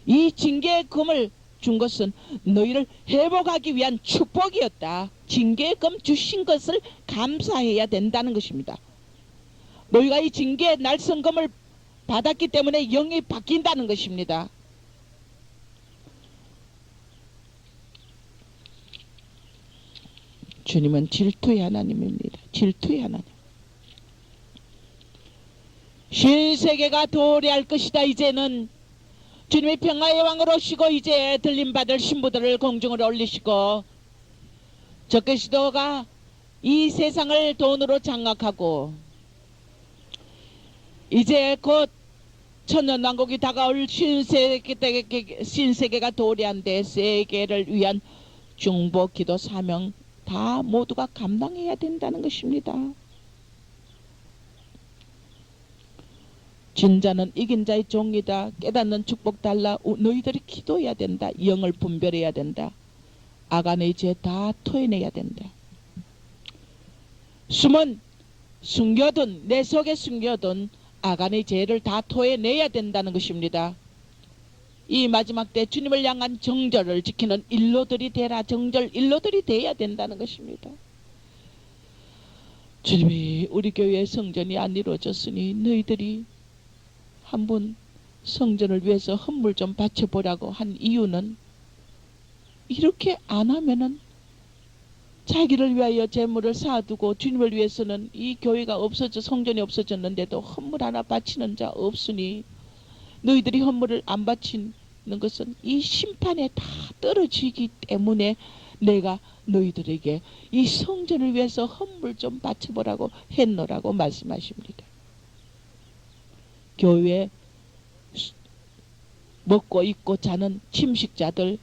이 징계의 금을 준 것은 너희를 회복하기 위한 축복이었다. 징계의 금 주신 것을 감사해야 된다는 것입니다. 너희가 이 징계의 날성금을 받았기 때문에 영이 바뀐다는 것입니다. 주님은 질투의 하나님입니다. 질투의 하나님. 신세계가 도래할 것이다. 이제는 주님이 평화의 왕으로 오시고 이제 들림받을 신부들을 공중으로 올리시고 적그리스도가 이 세상을 돈으로 장악하고 이제 곧 천년왕국이 다가올 신세계가 도래한데 세계를 위한 중보 기도 사명 다 모두가 감당해야 된다는 것입니다. 진자는 이긴 자의 종이다. 깨닫는 축복 달라. 너희들이 기도해야 된다. 영을 분별해야 된다. 아간의 죄 다 토해내야 된다. 숨은 숨겨둔 내 속에 숨겨둔 아간의 죄를 다 토해내야 된다는 것입니다. 이 마지막 때 주님을 향한 정절을 지키는 일로들이 되라. 정절 일로들이 돼야 된다는 것입니다. 주님이 우리 교회의 성전이 안 이루어졌으니 너희들이 한번 성전을 위해서 헌물 좀 바쳐보라고 한 이유는 이렇게 안 하면은 자기를 위하여 재물을 쌓아두고 주님을 위해서는 이 교회가 성전이 없어졌는데도 헌물 하나 바치는 자 없으니 너희들이 헌물을 안 바치는 것은 이 심판에 다 떨어지기 때문에 내가 너희들에게 이 성전을 위해서 헌물 좀 바쳐보라고 했노라고 말씀하십니다. 교회 먹고 입고 자는 침식자들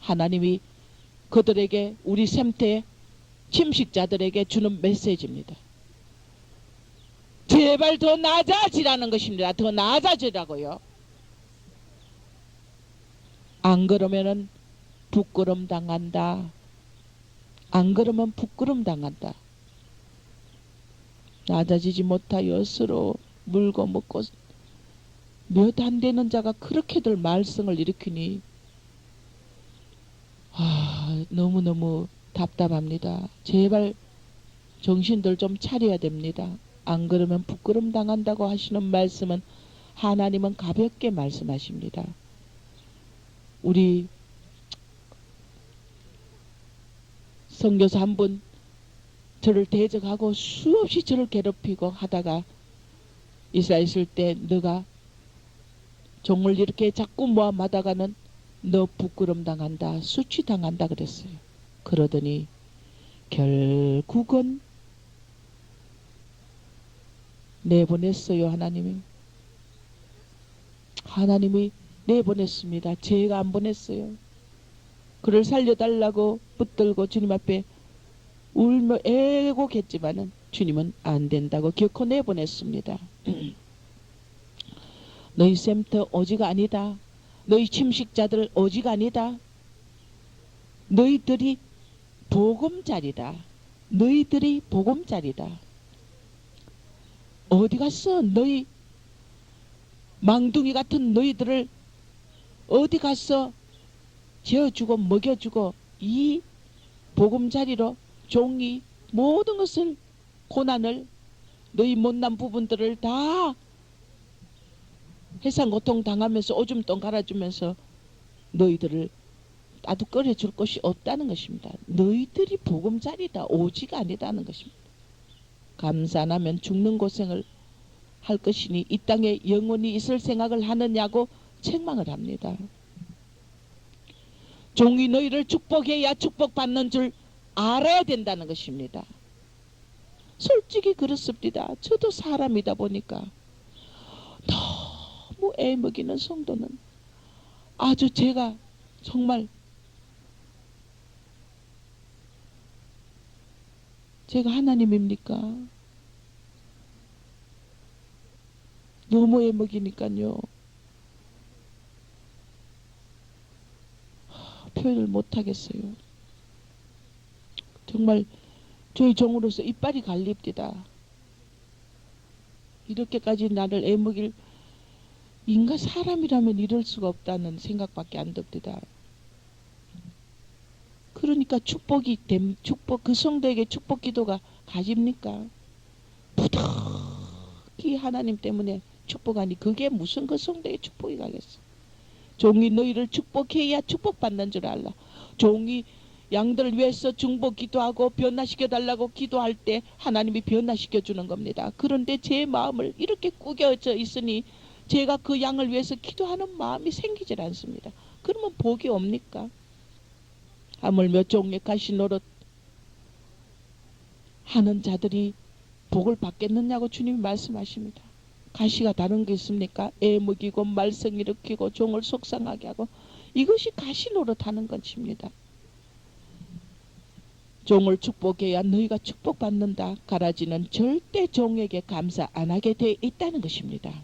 하나님이 그들에게 우리 샘태 침식자들에게 주는 메시지입니다. 제발 더 나아지라는 것입니다. 더 나아지라고요. 안 그러면은 부끄럼 당한다. 안 그러면 부끄럼 당한다. 낮아지지 못하여 서로 물고 먹고 몇 안 되는 자가 그렇게들 말썽을 일으키니 너무너무 답답합니다. 제발 정신들 좀 차려야 됩니다. 안 그러면 부끄럼 당한다고 하시는 말씀은 하나님은 가볍게 말씀하십니다. 우리 선교사 한 분 저를 대적하고 수없이 저를 괴롭히고 하다가 이스라엘 있을 때 너가 종을 이렇게 자꾸 모함하다가는 너 부끄럼 당한다, 수치 당한다 그랬어요. 그러더니 결국은 내보냈어요. 하나님이 내보냈습니다. 제가 안 보냈어요. 그를 살려달라고 붙들고 주님 앞에 울며 애곡했지만은 주님은 안 된다고 결코 내보냈습니다. 너희 샘터 오지가 아니다. 너희 침식자들 오지가 아니다. 너희들이 보금자리다. 너희들이 보금자리다. 어디 갔어? 너희 망둥이 같은 너희들을 어디 갔어? 재워주고 먹여주고 이 보금자리로 종이 모든 것을 고난을 너희 못난 부분들을 다 해산고통 당하면서 오줌똥 갈아주면서 너희들을 나도 끓여줄 것이 없다는 것입니다. 너희들이 보금자리다. 오지가 아니다는 것입니다. 감사 안 하면 죽는 고생을 할 것이니 이 땅에 영원히 있을 생각을 하느냐고 책망을 합니다. 종이 너희를 축복해야 축복받는 줄 알아야 된다는 것입니다. 솔직히 그렇습니다. 저도 사람이다 보니까 너무 애먹이는 성도는 아주 제가 정말 제가 하나님입니까? 너무 애먹이니까요. 표현을 못하겠어요. 정말 저희 종으로서 이빨이 갈립디다. 이렇게까지 나를 애먹일 인간 사람이라면 이럴 수가 없다는 생각밖에 안 듭니다. 그러니까 축복 그 성도에게 축복 기도가 가집니까? 부득이 하나님 때문에 축복하니 그게 무슨 그 성도의 축복이 가겠어. 종이 너희를 축복해야 축복받는 줄 알라. 종이 양들을 위해서 중보 기도하고 변화시켜 달라고 기도할 때 하나님이 변화시켜 주는 겁니다. 그런데 제 마음을 이렇게 구겨져 있으니 제가 그 양을 위해서 기도하는 마음이 생기질 않습니다. 그러면 복이 옵니까? 하물며 종의 가시 노릇 하는 자들이 복을 받겠느냐고 주님이 말씀하십니다. 가시가 다른 게 있습니까? 애먹이고 말썽 일으키고 종을 속상하게 하고 이것이 가시 노릇하는 것입니다. 종을 축복해야 너희가 축복받는다. 가라지는 절대 종에게 감사 안 하게 돼 있다는 것입니다.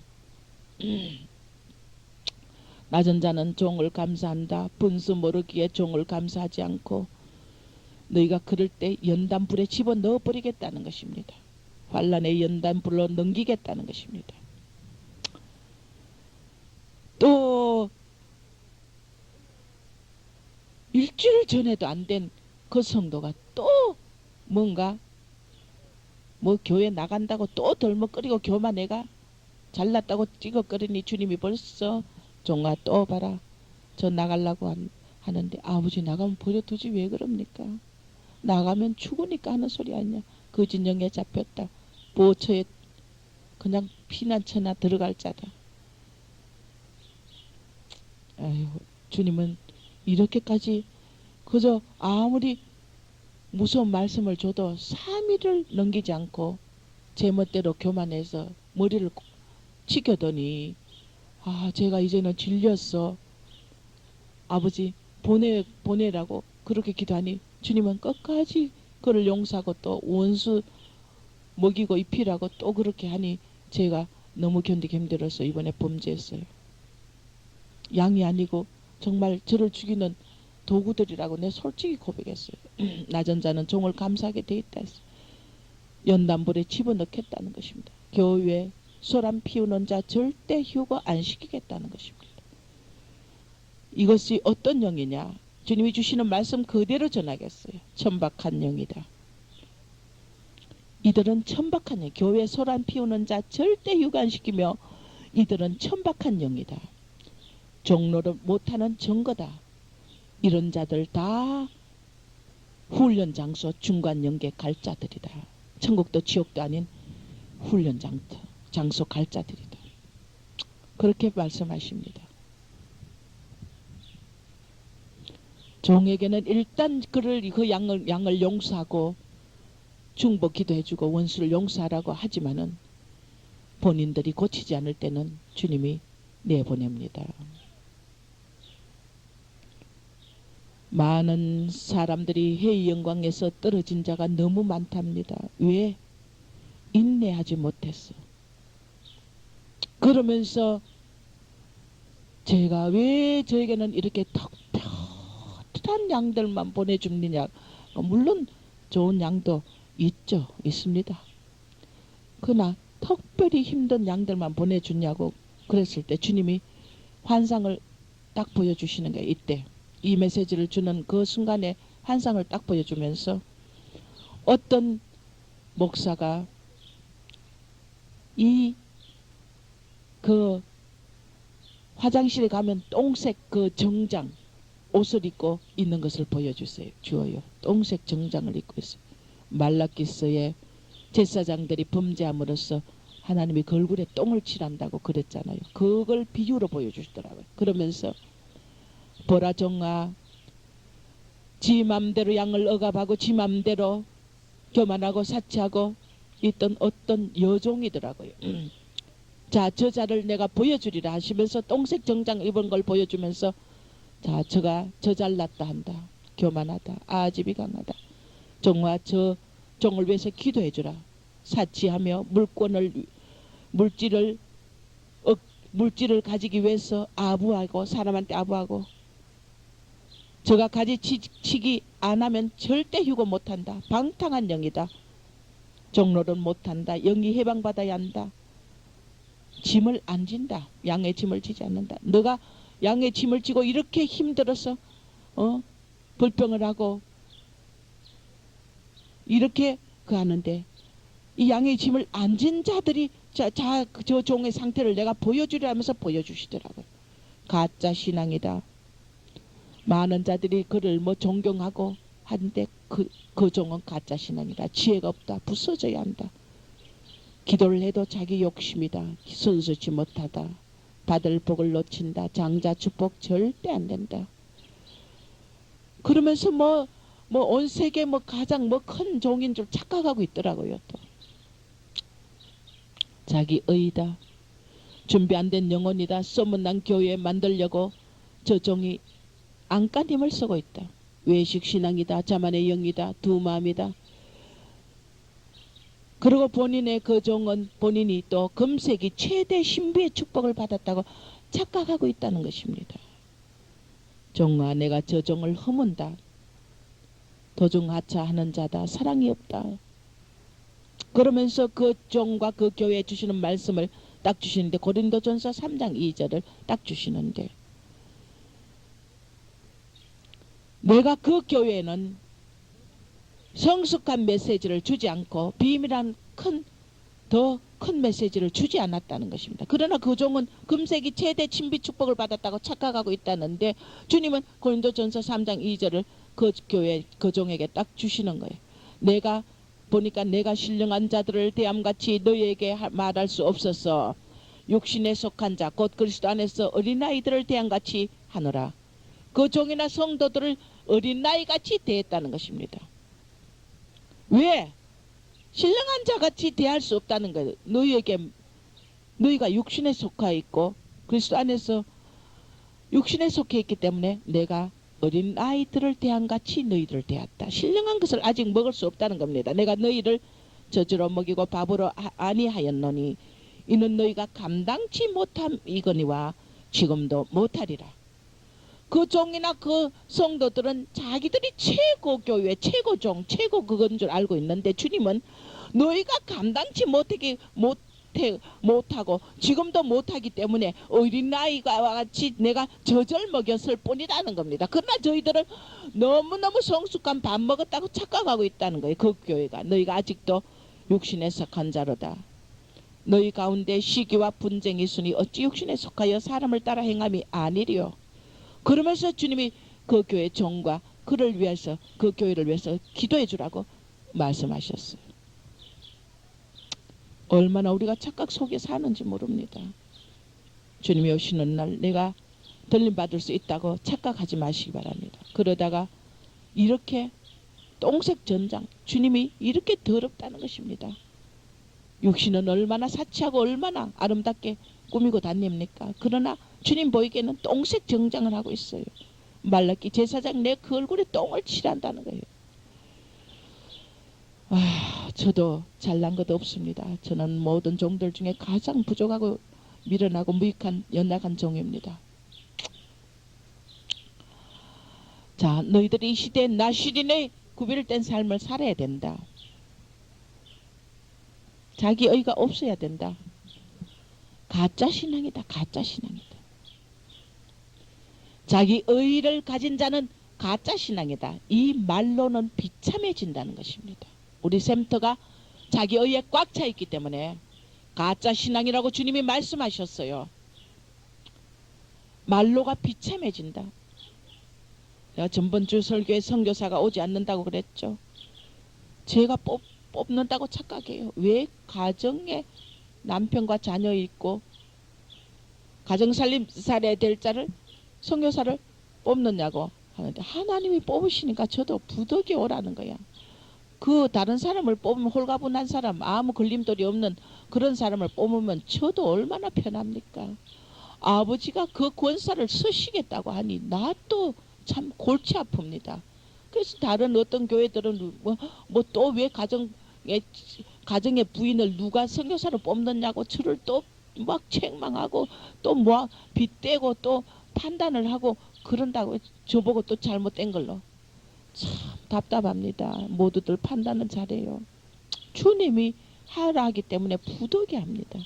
낮은 자는 종을 감사한다. 분수 모르기에 종을 감사하지 않고 너희가 그럴 때 연단불에 집어넣어 버리겠다는 것입니다. 환난의 연단불로 넘기겠다는 것입니다. 또 일주일 전에도 안 된 그 성도가 또 뭔가 뭐 교회 나간다고 또 덜먹거리고 교만해가 잘났다고 찌걱거리니 주님이 벌써 종아 또 봐라 저 나가려고 하는데 아버지 나가면 버려두지 왜 그럽니까? 나가면 죽으니까 하는 소리 아니냐. 그 진영에 잡혔다. 보처에 그냥 피난처나 들어갈 자다. 아유 주님은 이렇게까지 그저 아무리 무서운 말씀을 줘도 3일을 넘기지 않고 제멋대로 교만해서 머리를 치켜더니 아 제가 이제는 질렸어. 아버지 보내라고 그렇게 기도하니 주님은 끝까지 그를 용서하고 또 원수 먹이고 입히라고 또 그렇게 하니 제가 너무 견디기 힘들어서 이번에 범죄했어요. 양이 아니고 정말 저를 죽이는 도구들이라고 내 솔직히 고백했어요. 낮은 자는 종을 감사하게 돼 있다 했어요. 연단불에 집어넣겠다는 것입니다. 교회 소란 피우는 자 절대 휴거 안 시키겠다는 것입니다. 이것이 어떤 영이냐. 주님이 주시는 말씀 그대로 전하겠어요. 천박한 영이다. 이들은 천박한 영. 교회 소란 피우는 자 절대 휴거 안 시키며 이들은 천박한 영이다. 종로를 못하는 증거다. 이런 자들 다 훈련 장소 중간 영계 갈 자들이다. 천국도 지옥도 아닌 훈련 장소 갈 자들이다. 그렇게 말씀하십니다. 종에게는 일단 그 양을 용서하고 중보 기도해주고 원수를 용서하라고 하지만은 본인들이 고치지 않을 때는 주님이 내보냅니다. 많은 사람들이 회의 영광에서 떨어진 자가 너무 많답니다. 왜? 인내하지 못했어. 그러면서 제가 왜 저에게는 이렇게 특별한 양들만 보내줍느냐. 물론 좋은 양도 있습니다. 그러나 특별히 힘든 양들만 보내주냐고 그랬을 때 주님이 환상을 딱 보여주시는 게 이때 이 메시지를 주는 그 순간에 환상을 딱 보여주면서 어떤 목사가 그 화장실에 가면 똥색 그 정장 옷을 입고 있는 것을 주어요. 똥색 정장을 입고 있어요. 말라기스의 제사장들이 범죄함으로써 하나님이 그 얼굴에 똥을 칠한다고 그랬잖아요. 그걸 비유로 보여주시더라고요. 그러면서 보라 종아 지 맘대로 양을 억압하고 지 맘대로 교만하고 사치하고 있던 어떤 여종이더라고요. 자 저자를 내가 보여주리라 하시면서 똥색 정장 입은 걸 보여주면서 자 저가 저 잘났다 한다. 교만하다. 아집이 강하다. 종아 저 종을 위해서 기도해 주라. 사치하며 물질을 물질을 가지기 위해서 아부하고 사람한테 아부하고 저가 가지치기 안 하면 절대 휴고 못한다. 방탕한 영이다. 종로는 못한다. 영이 해방받아야 한다. 짐을 안 진다. 양의 짐을 지지 않는다. 너가 양의 짐을 지고 이렇게 힘들어서 불평을 하고 이렇게 하는데 이 양의 짐을 안 진 자들이 저 종의 상태를 내가 보여주려 하면서 보여주시더라고요. 가짜 신앙이다. 많은 자들이 그를 뭐 존경하고 한데 그 종은 가짜 신앙이다. 지혜가 없다. 부서져야 한다. 기도를 해도 자기 욕심이다. 순수치 못하다. 받을 복을 놓친다. 장자 축복 절대 안 된다. 그러면서 온 세계 가장 큰 종인 줄 착각하고 있더라고요. 또 자기 의다. 준비 안 된 영혼이다. 소문난 교회 만들려고 저 종이 안간 힘을 쓰고 있다. 외식 신앙이다. 자만의 영이다. 두 마음이다. 그리고 본인의 그 종은 본인이 또 금세기 최대 신비의 축복을 받았다고 착각하고 있다는 것입니다. 종아, 내가 저 종을 허문다. 도중하차하는 자다. 사랑이 없다. 그러면서 그 종과 그 교회에 주시는 말씀을 딱 주시는데 고린도전서 3장 2절을 딱 주시는데 내가 그 교회에는 성숙한 메시지를 주지 않고 비밀한 더 큰 메시지를 주지 않았다는 것입니다. 그러나 그 종은 금세기 최대 친비 축복을 받았다고 착각하고 있다는데 주님은 고린도전서 3장 2절을 그 교회 그 종에게 딱 주시는 거예요. 내가 보니까 내가 신령한 자들을 대함같이 너희에게 말할 수 없어서 육신에 속한 자 곧 그리스도 안에서 어린아이들을 대함같이 하노라. 그 종이나 성도들을 어린아이같이 대했다는 것입니다. 왜? 신령한 자같이 대할 수 없다는 거예요. 너희가 육신에 속해 있고 그리스도 안에서 육신에 속해 있기 때문에 내가 어린아이들을 대함같이 너희들을 대했다. 신령한 것을 아직 먹을 수 없다는 겁니다. 내가 너희를 젖으로 먹이고 밥으로 아니하였노니 이는 너희가 감당치 못함이거니와 지금도 못하리라. 그 종이나 그 성도들은 자기들이 최고 교회, 최고 종, 최고 그건 줄 알고 있는데 주님은 너희가 감당치 못하고 지금도 못하기 때문에 어린아이와 같이 내가 젖을 먹였을 뿐이라는 겁니다. 그러나 저희들은 너무너무 성숙한 밥 먹었다고 착각하고 있다는 거예요. 그 교회가. 너희가 아직도 육신에 속한 자로다. 너희 가운데 시기와 분쟁이 있으니 어찌 육신에 속하여 사람을 따라 행함이 아니리요. 그러면서 주님이 그 교회 종과 그를 위해서 그 교회를 위해서 기도해 주라고 말씀하셨어요. 얼마나 우리가 착각 속에 사는지 모릅니다. 주님이 오시는 날 내가 들림받을 수 있다고 착각하지 마시기 바랍니다. 그러다가 이렇게 똥색 전장, 주님이 이렇게 더럽다는 것입니다. 육신은 얼마나 사치하고 얼마나 아름답게 꾸미고 다닙니까? 그러나 주님 보이기에는 똥색 정장을 하고 있어요. 말라기 제사장 내 그 얼굴에 똥을 칠한다는 거예요. 저도 잘난 것 없습니다. 저는 모든 종들 중에 가장 부족하고 미련하고 무익한 연약한 종입니다. 자, 너희들이 이 시대에 나시린의 구별된 삶을 살아야 된다. 자기 의가 없어야 된다. 가짜 신앙이다. 가짜 신앙이다. 자기 의를 가진 자는 가짜 신앙이다. 이 말로는 비참해진다는 것입니다. 우리 샘터가 자기 의에 꽉 차 있기 때문에 가짜 신앙이라고 주님이 말씀하셨어요. 말로가 비참해진다. 내가 전번주 설교에 선교사가 오지 않는다고 그랬죠. 제가 뽑는다고 착각해요. 왜 가정에 남편과 자녀 있고 가정살림 살아야 될 자를 선교사를 뽑느냐고 하는데 하나님이 뽑으시니까 저도 부덕이 오라는 거야. 그 다른 사람을 뽑으면 홀가분한 사람, 아무 걸림돌이 없는 그런 사람을 뽑으면 저도 얼마나 편합니까? 아버지가 그 권사를 쓰시겠다고 하니 나도 참 골치 아픕니다. 그래서 다른 어떤 교회들은 또 왜 가정의 부인을 누가 선교사로 뽑느냐고 저를 또 막 책망하고 또 뭐 빗대고 또 판단을 하고 그런다고 저보고 또 잘못된 걸로. 참 답답합니다. 모두들 판단은 잘해요. 주님이 하라 하기 때문에 부득이 합니다.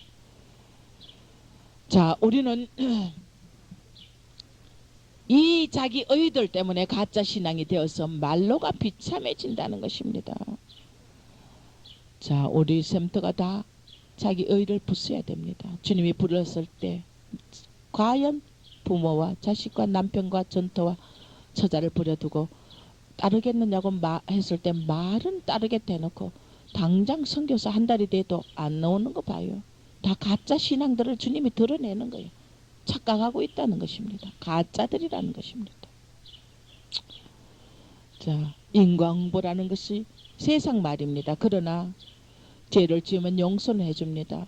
자, 우리는 이 자기 의들 때문에 가짜 신앙이 되어서 말로가 비참해진다는 것입니다. 자, 우리 샘터가 다 자기 의를 부숴야 됩니다. 주님이 불렀을 때 과연 부모와 자식과 남편과 전터와 처자를 버려두고 따르겠느냐고 했을 때 말은 따르겠다 해놓고 당장 선교사 한 달이 돼도 안 나오는 거 봐요. 다 가짜 신앙들을 주님이 드러내는 거예요. 착각하고 있다는 것입니다. 가짜들이라는 것입니다. 자, 인과응보라는 것이 세상 말입니다. 그러나 죄를 지으면 용서는 해줍니다.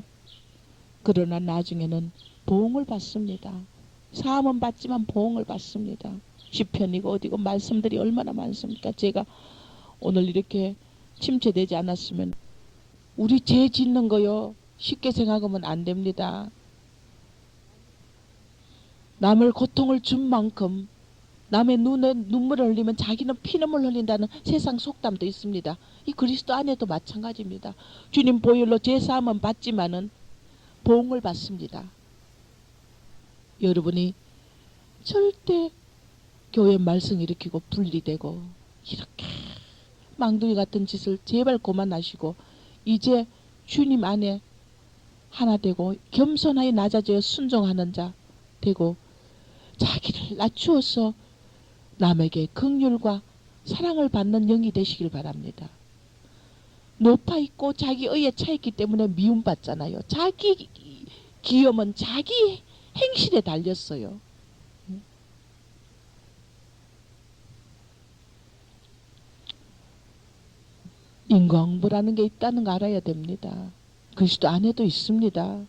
그러나 나중에는 보응을 받습니다. 사함은 받지만 보응을 받습니다. 시편이고 어디고 말씀들이 얼마나 많습니까? 제가 오늘 이렇게 침체되지 않았으면 우리 죄 짓는 거요 쉽게 생각하면 안 됩니다. 남을 고통을 준 만큼 남의 눈에 눈물을 흘리면 자기는 피눈물 흘린다는 세상 속담도 있습니다. 이 그리스도 안에도 마찬가지입니다. 주님 보혈로 죄사함은 받지만은 보응을 받습니다. 여러분이 절대 교회 말씀 일으키고 분리되고 이렇게 망둥이 같은 짓을 제발 그만하시고 이제 주님 안에 하나 되고 겸손하게 낮아져 순종하는 자 되고 자기를 낮추어서 남에게 긍휼과 사랑을 받는 영이 되시길 바랍니다. 높아 있고 자기 의에 차 있기 때문에 미움받잖아요. 자기 기염은 자기 행실에 달렸어요. 인과응보라는 게 있다는 거 알아야 됩니다. 그리스도 안에도 있습니다.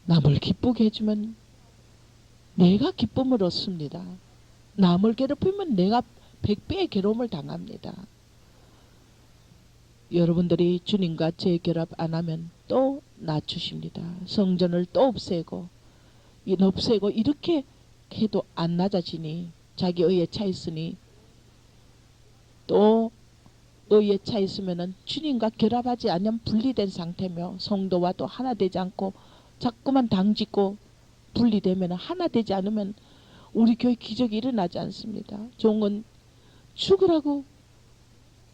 남을 기쁘게 해주면 내가 기쁨을 얻습니다. 남을 괴롭히면 내가 100배의 괴로움을 당합니다. 여러분들이 주님과 재결합 안 하면 또 낮추십니다. 성전을 또 없애고 이렇게 해도 안 낮아지니 자기 의에 차 있으니 또 의에 차 있으면은 주님과 결합하지 않으면 분리된 상태며 성도와 또 하나 되지 않고 자꾸만 당짓고 분리되면 하나 되지 않으면 우리 교회 기적이 일어나지 않습니다. 종은 죽으라고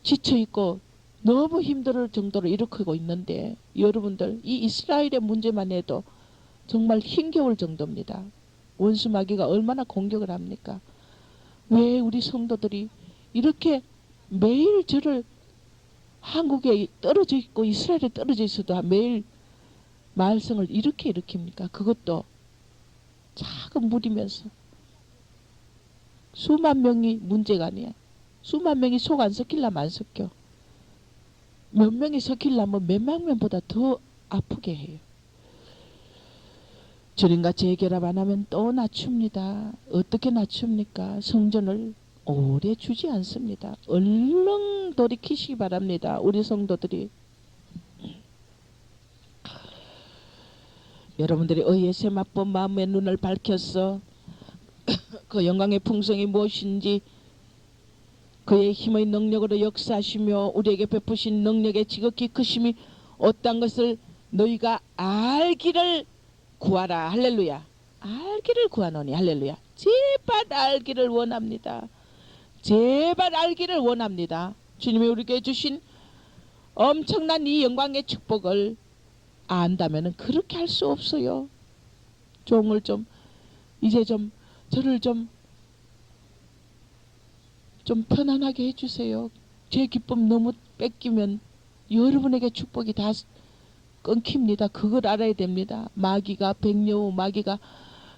지쳐있고 너무 힘들 정도로 일으키고 있는데 여러분들 이 이스라엘의 문제만 해도 정말 힘겨울 정도입니다. 원수 마귀가 얼마나 공격을 합니까? 왜 우리 성도들이 이렇게 매일 저를 한국에 떨어져 있고 이스라엘에 떨어져 있어도 매일 말썽을 이렇게 일으킵니까? 그것도 작은 물이면서 수만 명이 문제가 아니야. 수만 명이 속 안 섞이려면 안 섞여. 몇 명이 섞이려면 몇만 명보다 더 아프게 해요. 주님과 재결합 안 하면 또 낮춥니다. 어떻게 낮춥니까? 성전을 오래 주지 않습니다. 얼른 돌이키시기 바랍니다. 우리 성도들이. 여러분들이 의의 세마법 마음의 눈을 밝혀서 그 영광의 풍성이 무엇인지 그의 힘의 능력으로 역사하시며 우리에게 베푸신 능력의 지극히 크심이 어떤 것을 너희가 알기를 구하라. 할렐루야. 알기를 구하노니. 할렐루야. 제발 알기를 원합니다. 제발 알기를 원합니다. 주님이 우리에게 주신 엄청난 이 영광의 축복을 안다면 그렇게 할 수 없어요. 종을 좀 이제 좀 저를 좀 편안하게 해주세요. 제 기쁨 너무 뺏기면 여러분에게 축복이 다 끊깁니다. 그걸 알아야 됩니다. 마귀가 백녀우 마귀가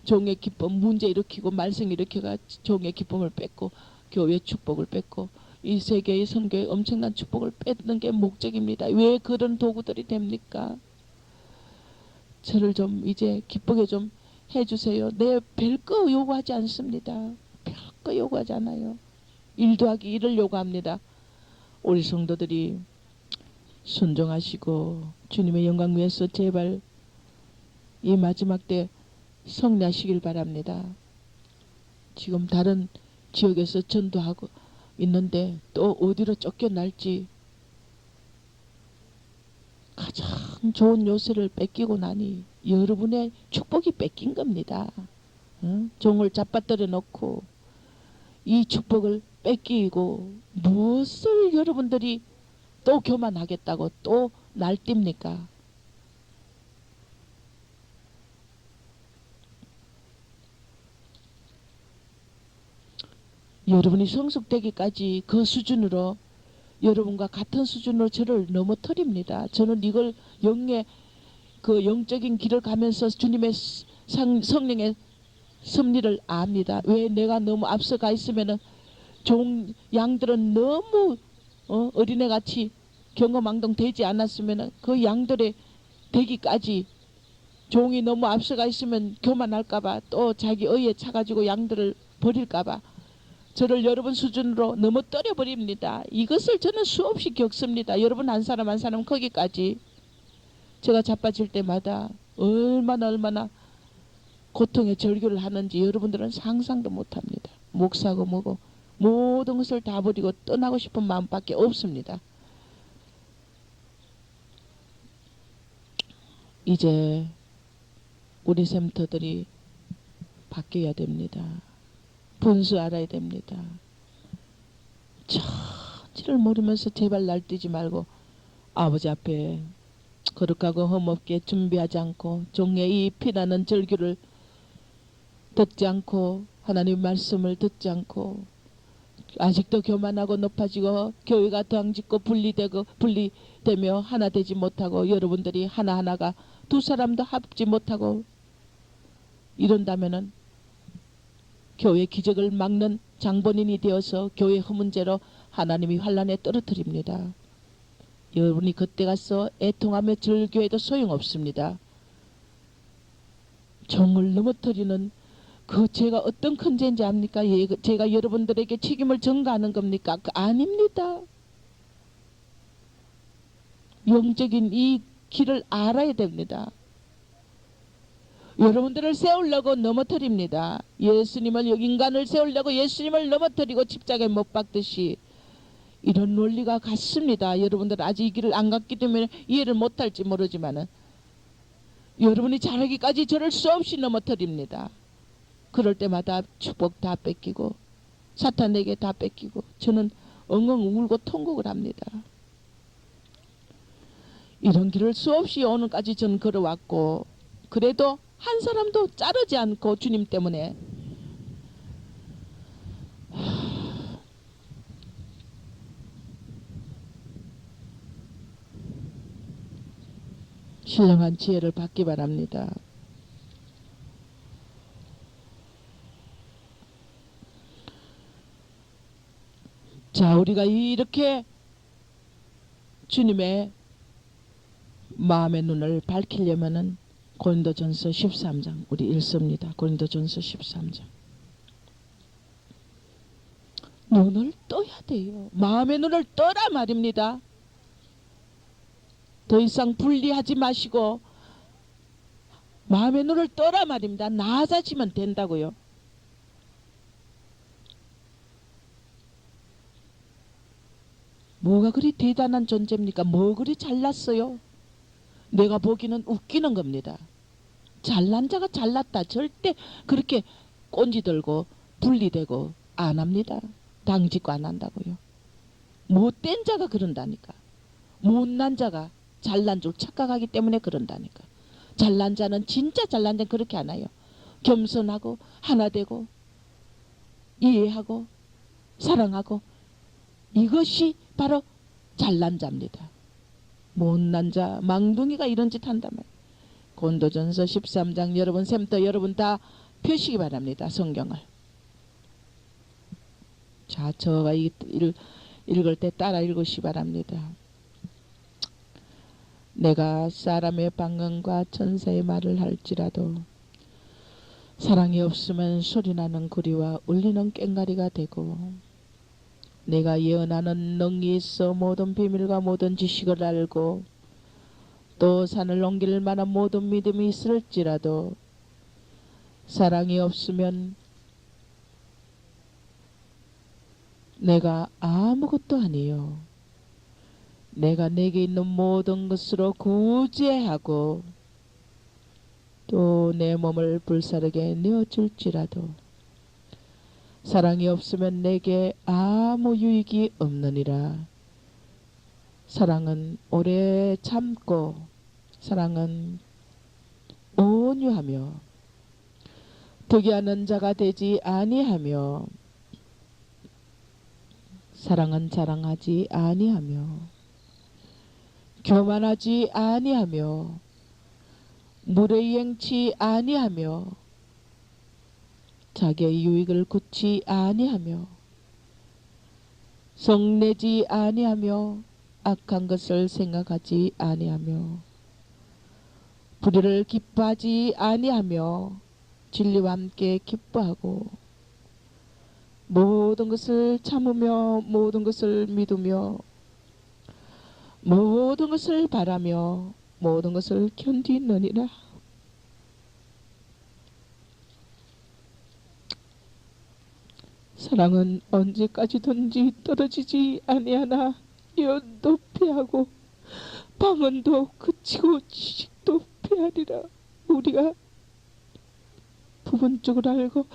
종의 기쁨 문제 일으키고 말썽 일으켜가 종의 기쁨을 뺏고 교회 축복을 뺏고 이 세계의 선교에 엄청난 축복을 뺏는 게 목적입니다. 왜 그런 도구들이 됩니까? 저를 좀 이제 기쁘게 좀 해주세요. 내 별거 요구하지 않습니다. 별거 요구하지 않아요. 1 더하기 1을 요구합니다. 우리 성도들이 순종하시고 주님의 영광 위해서 제발 이 마지막 때 승리하시길 바랍니다. 지금 다른 지역에서 전도하고 있는데 또 어디로 쫓겨날지 가장 좋은 요새를 뺏기고 나니 여러분의 축복이 뺏긴 겁니다. 종을 잡아들여 놓고 이 축복을 뺏기고 무엇을 여러분들이 또 교만하겠다고 또 날뜁니까? 여러분이 성숙되기까지 그 수준으로 여러분과 같은 수준으로 저를 넘어뜨립니다. 저는 이걸 그 영적인 길을 가면서 주님의 성령의 섭리를 압니다. 왜 내가 너무 앞서가 있으면은 양들은 너무 어린애같이 경거망동 되지 않았으면은 그 양들의 되기까지 종이 너무 앞서가 있으면 교만할까봐 또 자기 의에 차가지고 양들을 버릴까봐 저를 여러분 수준으로 넘어뜨려 버립니다. 이것을 저는 수없이 겪습니다. 여러분 한 사람 한 사람 거기까지 제가 자빠질 때마다 얼마나 고통의 절규를 하는지 여러분들은 상상도 못합니다. 목사고 뭐고 모든 것을 다 버리고 떠나고 싶은 마음밖에 없습니다. 이제 우리 샘터들이 바뀌어야 됩니다. 분수 알아야 됩니다. 천지를 모르면서 제발 날뛰지 말고 아버지 앞에 거룩하고 흠없게 준비하지 않고 종의 이 피나는 절규를 듣지 않고 하나님의 말씀을 듣지 않고 아직도 교만하고 높아지고 교회가 당짓고 분리되며 하나 되지 못하고 여러분들이 하나하나가 두 사람도 합지 못하고 이런다면은 교회 기적을 막는 장본인이 되어서 교회 허문제로 하나님이 환란에 떨어뜨립니다. 여러분이 그때 가서 애통하며 절규해도 소용없습니다. 종을 넘어뜨리는 그 죄가 어떤 큰 죄인지 압니까? 제가 여러분들에게 책임을 전가하는 겁니까? 아닙니다. 영적인 이 길을 알아야 됩니다. 여러분들을 세우려고 넘어뜨립니다. 인간을 세우려고 예수님을 넘어뜨리고 십자가에 못 박듯이 이런 논리가 같습니다. 여러분들 아직 이 길을 안 갔기 때문에 이해를 못할지 모르지만은 여러분이 잘하기까지 저를 수없이 넘어뜨립니다. 그럴 때마다 축복 다 뺏기고 사탄에게 다 뺏기고 저는 엉엉 울고 통곡을 합니다. 이런 길을 수없이 오늘까지 저는 걸어왔고 그래도 한 사람도 자르지 않고 주님 때문에 신령한 지혜를 받기 바랍니다. 자, 우리가 이렇게 주님의 마음의 눈을 밝히려면은 고린도전서 13장 우리 읽습니다. 고린도전서 13장. 눈을 떠야 돼요. 마음의 눈을 떠라 말입니다. 더 이상 분리하지 마시고 마음의 눈을 떠라 말입니다. 나아지면 된다고요. 뭐가 그리 대단한 존재입니까? 뭐 그리 잘났어요? 내가 보기는 웃기는 겁니다. 잘난 자가 잘났다. 절대 그렇게 꼰지 들고 분리되고 안 합니다. 당짓고 안 한다고요. 못된 자가 그런다니까. 못난 자가 잘난 줄 착각하기 때문에 그런다니까. 잘난 자는 진짜 잘난 자는 그렇게 안 해요. 겸손하고 하나 되고 이해하고 사랑하고 이것이 바로 잘난 자입니다. 못난 자 망둥이가 이런 짓 한단 말이에요. 고린도전서 13장 여러분 샘터 여러분 다 펴시기 바랍니다. 성경을. 자, 저가 읽을 때 따라 읽으시기 바랍니다. 내가 사람의 방언과 천사의 말을 할지라도 사랑이 없으면 소리나는 구리와 울리는 꽹과리가 되고 내가 예언하는 능히 있어 모든 비밀과 모든 지식을 알고 또 산을 옮길 만한 모든 믿음이 있을지라도 사랑이 없으면 내가 아무것도 아니요. 내가 내게 있는 모든 것으로 구제하고 또 내 몸을 불사르게 내어줄지라도 사랑이 없으면 내게 아무 유익이 없느니라. 사랑은 오래 참고 사랑은 온유하며 득이하는 자가 되지 아니하며 사랑은 자랑하지 아니하며 교만하지 아니하며 무례행치 아니하며 자기의 유익을 굳지 아니하며 성내지 아니하며 악한 것을 생각하지 아니하며 불의를 기뻐하지 아니하며 진리와 함께 기뻐하고 모든 것을 참으며 모든 것을 믿으며 모든 것을 바라며 모든 것을 견디느니라. 사랑은 언제까지든지 떨어지지 아니하나 연도 피하고 방언도 그치고 지식도 피하리라. 우리가 부분적으로 알고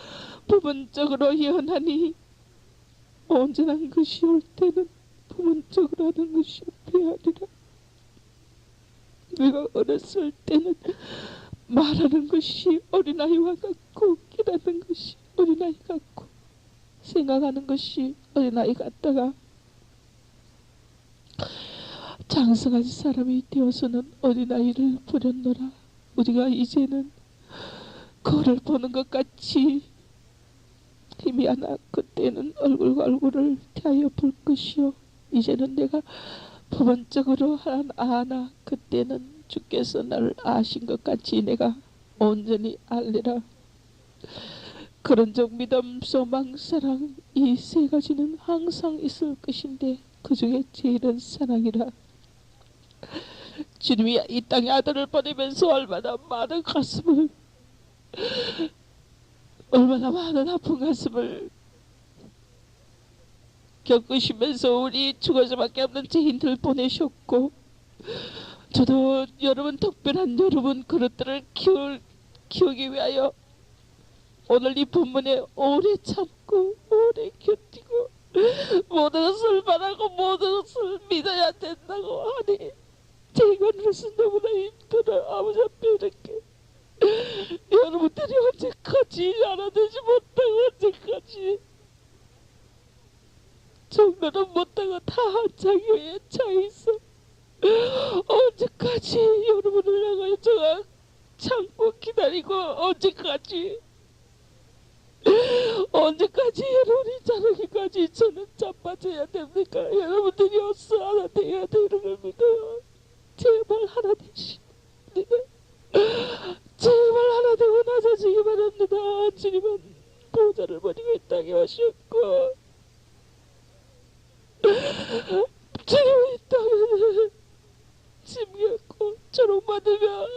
부분적으로 예언하니 언제나 것이 올 때는 부분적으로 하는 것이 피하리라. 우리가 어렸을 때는 말하는 것이 어린아이와 같고 일하는 것이 어린아이 같고 생각하는 것이 어린아이 같다가 장성한 사람이 되어서는 어린아이를 버렸노라. 우리가 이제는 거울을 보는 것 같이 힘이 하나 그때는 얼굴과 얼굴을 대하여 볼 것이요 이제는 내가 부분적으로 하나 그때는 주께서 나를 아신 것 같이 내가 온전히 알리라. 그런즉 믿음, 소망, 사랑 이 세 가지는 항상 있을 것인데 그 중에 제일은 사랑이라. 주님이 이 땅에 아들을 보내면서 얼마나 많은 가슴을 얼마나 많은 아픈 가슴을 겪으시면서 우리 죽을 수밖에 없는 죄인들 보내셨고 저도 여러분 특별한 여러분 그릇들을 키우기 위하여 오늘 이 본문에 오래 참고 오래 견디고 모든 것을 바라고 모든 것을 믿어야 된다고 하니 제가로서 너무나 힘들어. 아버지 앞에 이렇게 여러분들이 언제까지 알아내지 못하고 언제까지 정도는 못하고 다 한 자기에 차있어. 언제까지 여러분을 향하여 제가 참고 기다리고 언제까지 여러분이 자라기까지 저는 자빠져야 됩니까? 여러분들이 어서 하나 돼야 되는 겁니다. 제발 하나 되시오. 제발 하나 되고 낮아지기 바랍니다. 주님은 보좌를 버리고 이 땅에 오셨고 주님은 이 땅에 짐겼고 조롱받으며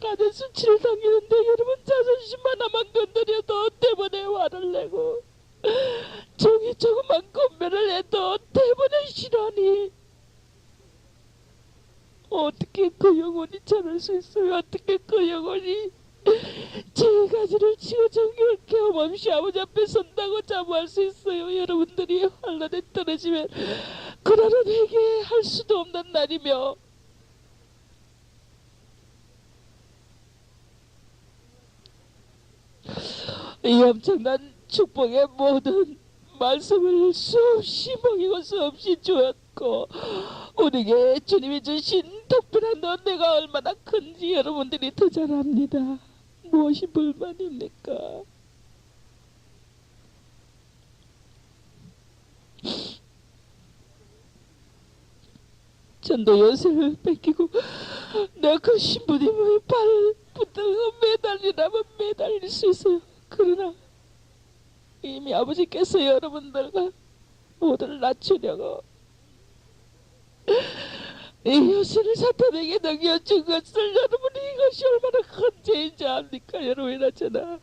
가는 수치를 당기는데 여러분 자존심 하나만 건드려도 때문에 화를 내고 종이 조금만 건배를 해도 때문에 싫어하니 어떻게 그 영혼이 자랄 수 있어요? 어떻게 그 영혼이 제 가지를 치고 정결케 없이 아버지 앞에 선다고 자부할 수 있어요? 여러분들이 환난에 떨어지면 그날은 회개할 수도 없는 날이며 이 엄청난 축복의 모든 말씀을 수없이 먹이고 수없이 주었고 우리에게 주님이 주신 특별한 은혜가 얼마나 큰지 여러분들이 더 잘 압니다. 무엇이 불만입니까? 전도 요새를 뺏기고 내가 그 신부님의 발 붙들고 매달리라면 매달릴 수 있어요. 그러나 이미 아버지께서 여러분들과 모두를 낮추려고 이 요새를 사탄에게 넘겨준 것을 여러분이 이것이 얼마나 큰 죄인지 압니까? 여러분이나 저나.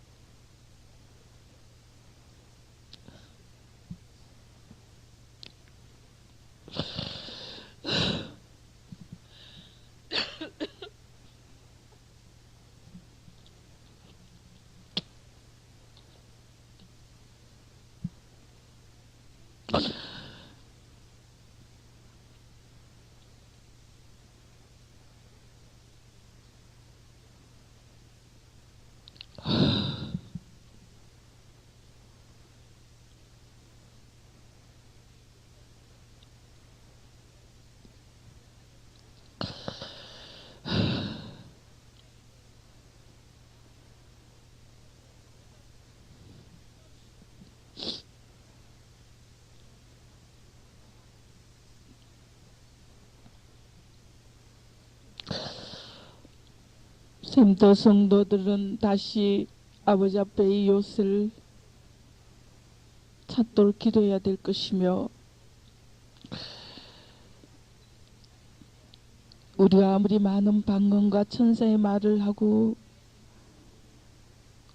샘터 성도들은 다시 아버지 앞에 이 욥을 찾도록 기도해야 될 것이며, 우리가 아무리 많은 방언과 천사의 말을 하고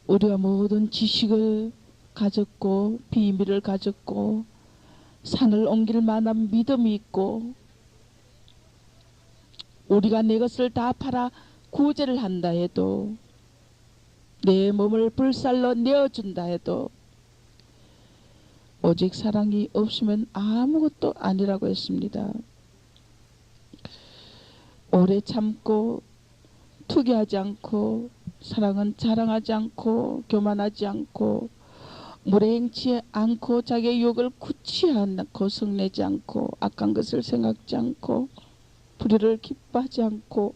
우리가 모든 지식을 가졌고 비밀을 가졌고 산을 옮길 만한 믿음이 있고 우리가 내 것을 다 팔아 구제를 한다 해도, 내 몸을 불살로 내어준다 해도 오직 사랑이 없으면 아무것도 아니라고 했습니다. 오래 참고 투기하지 않고 사랑은 자랑하지 않고 교만하지 않고 무례행치 않고 자기의 욕을 굳이 않고 성내지 않고 악한 것을 생각지 않고 불의를 기뻐하지 않고,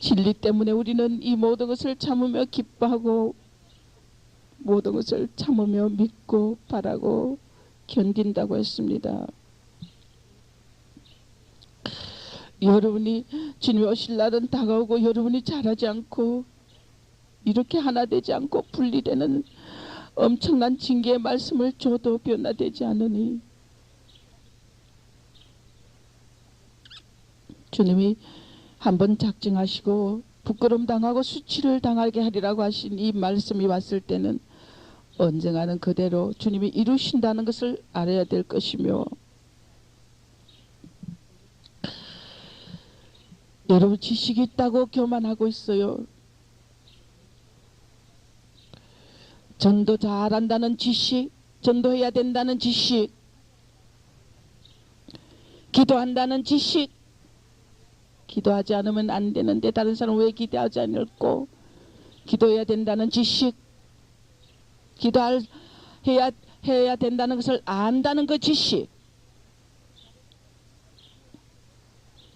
진리 때문에 우리는 이 모든 것을 참으며 기뻐하고 모든 것을 참으며 믿고 바라고 견딘다고 했습니다. 여러분이 주님이 오실 날은 다가오고 여러분이 잘하지 않고 이렇게 하나 되지 않고 분리되는 엄청난 징계의 말씀을 줘도 변화되지 않으니, 주님이 한번 작정하시고 부끄럼 당하고 수치를 당하게 하리라고 하신 이 말씀이 왔을 때는 언젠가는 그대로 주님이 이루신다는 것을 알아야 될 것이며, 여러분 지식이 있다고 교만하고 있어요. 전도 잘한다는 지식, 전도해야 된다는 지식, 기도한다는 지식, 기도하지 않으면 안 되는데 다른 사람 왜 기도하지 않을고, 기도해야 된다는 지식, 해야 된다는 것을 안다는 그 지식,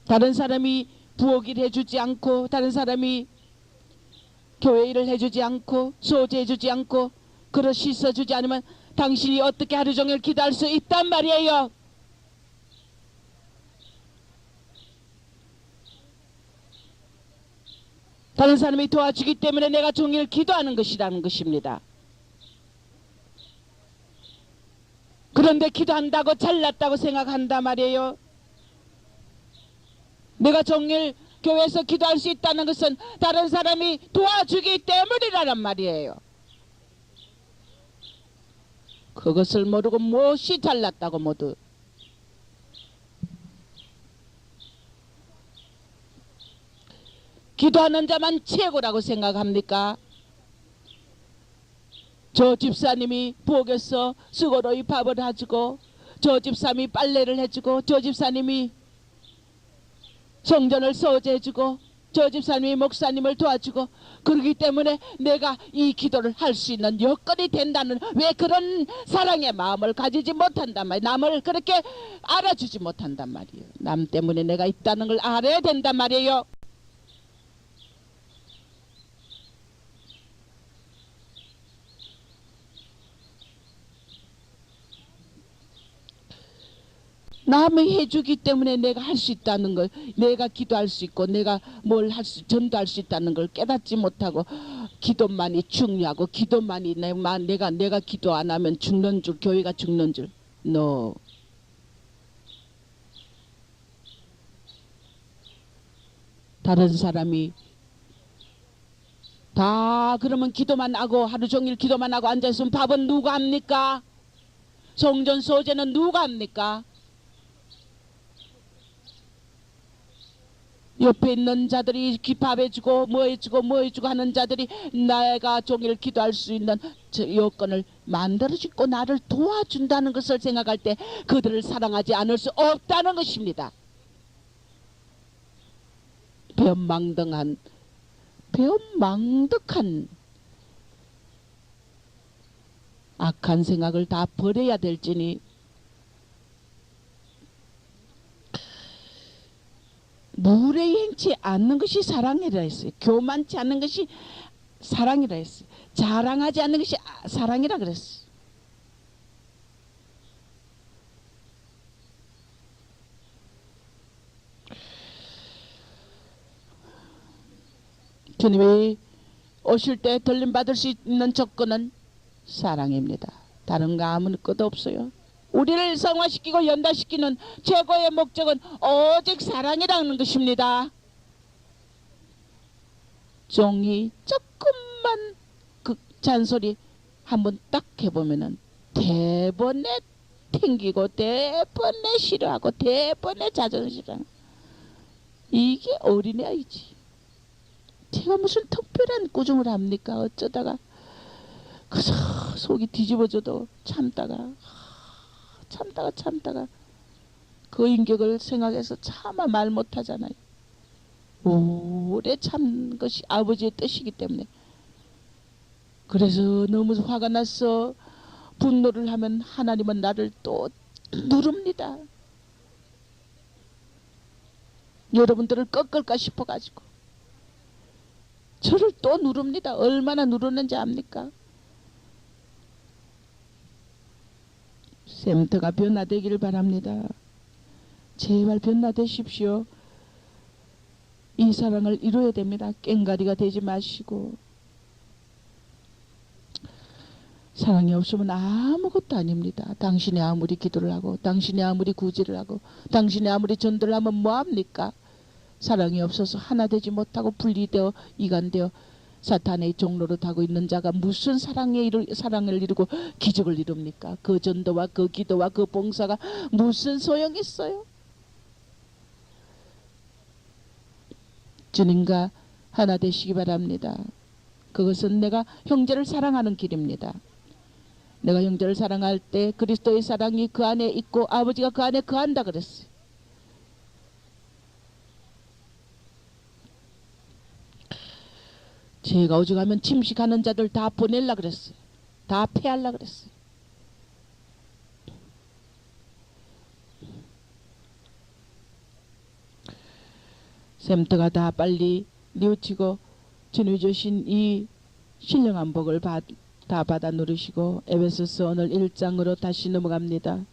다른 사람이 부엌일 해주지 않고 다른 사람이 교회 일을 해주지 않고 소재해주지 않고 그릇 씻어주지 않으면 당신이 어떻게 하루 종일 기도할 수 있단 말이에요. 다른 사람이 도와주기 때문에 내가 종일 기도하는 것이라는 것입니다. 그런데 기도한다고 잘났다고 생각한단 말이에요. 내가 종일 교회에서 기도할 수 있다는 것은 다른 사람이 도와주기 때문이라는 말이에요. 그것을 모르고 무엇이 잘났다고 모두. 기도하는 자만 최고라고 생각합니까? 저 집사님이 부엌에서 수고로이 밥을 해주고, 저 집사님이 빨래를 해주고, 저 집사님이 성전을 소재해주고, 저 집사님이 목사님을 도와주고, 그러기 때문에 내가 이 기도를 할 수 있는 여건이 된다는, 왜 그런 사랑의 마음을 가지지 못한단 말이에요. 남을 그렇게 알아주지 못한단 말이에요. 남 때문에 내가 있다는 걸 알아야 된단 말이에요. 남이 해주기 때문에 내가 할 수 있다는 걸, 내가 기도할 수 있고 내가 뭘 전도할 수 있다는 걸 깨닫지 못하고, 기도만이 중요하고 기도만이 내가 기도 안 하면 죽는 줄, 교회가 죽는 줄. 너 다른 사람이 다 그러면 기도만 하고 하루 종일 기도만 하고 앉아있으면 밥은 누가 합니까? 성전 소재는 누가 합니까? 옆에 있는 자들이 밥 해주고 뭐 해주고 뭐 해주고 하는 자들이 내가 종일 기도할 수 있는 여건을 만들어주고 나를 도와준다는 것을 생각할 때 그들을 사랑하지 않을 수 없다는 것입니다. 변망덕한 악한 생각을 다 버려야 될지니 무례행치 않는 것이 사랑이라 했어요. 교만치 않는 것이 사랑이라 했어요. 자랑하지 않는 것이 사랑이라 그랬어요. 주님이 오실 때 들림받을 수 있는 조건은 사랑입니다. 다른 거 아무것도 없어요. 우리를 성화시키고 연다시키는 최고의 목적은 오직 사랑이라는 것입니다. 종이 조금만 그 잔소리 한번 딱 해보면은 대번에 튕기고 대번에 싫어하고 대번에 자존심상. 이게 어린아이지. 제가 무슨 특별한 꾸중을 합니까? 어쩌다가 그저 속이 뒤집어져도 참다가 그 인격을 생각해서 차마 말 못하잖아요. 오래 참 것이 아버지의 뜻이기 때문에. 그래서 너무 화가 나서 분노를 하면 하나님은 나를 또 누릅니다. 여러분들을 꺾을까 싶어가지고 저를 또 누릅니다. 얼마나 누르는지 압니까? 샘터가 변화되기를 바랍니다. 제발 변화되십시오. 이 사랑을 이루어야 됩니다. 깽가리가 되지 마시고. 사랑이 없으면 아무것도 아닙니다. 당신이 아무리 기도를 하고 당신이 아무리 구제를 하고 당신이 아무리 전도를 하면 뭐합니까? 사랑이 없어서 하나 되지 못하고 분리되어 이간되어 사탄의 종로로 타고 있는 자가 무슨 사랑을 이루고 기적을 이룹니까? 그 전도와 그 기도와 그 봉사가 무슨 소용이 있어요? 주님과 하나 되시기 바랍니다. 그것은 내가 형제를 사랑하는 길입니다. 내가 형제를 사랑할 때 그리스도의 사랑이 그 안에 있고 아버지가 그 안에 거한다 그랬어요. 제가 오죽하면 침식하는 자들 다 보낼라 그랬어요. 다 패할라 그랬어요. 샘터가 다 빨리 뉘우치고 주님이 주신 이 신령한 복을 다 받아 누리시고 에베소서 오늘 1장으로 다시 넘어갑니다.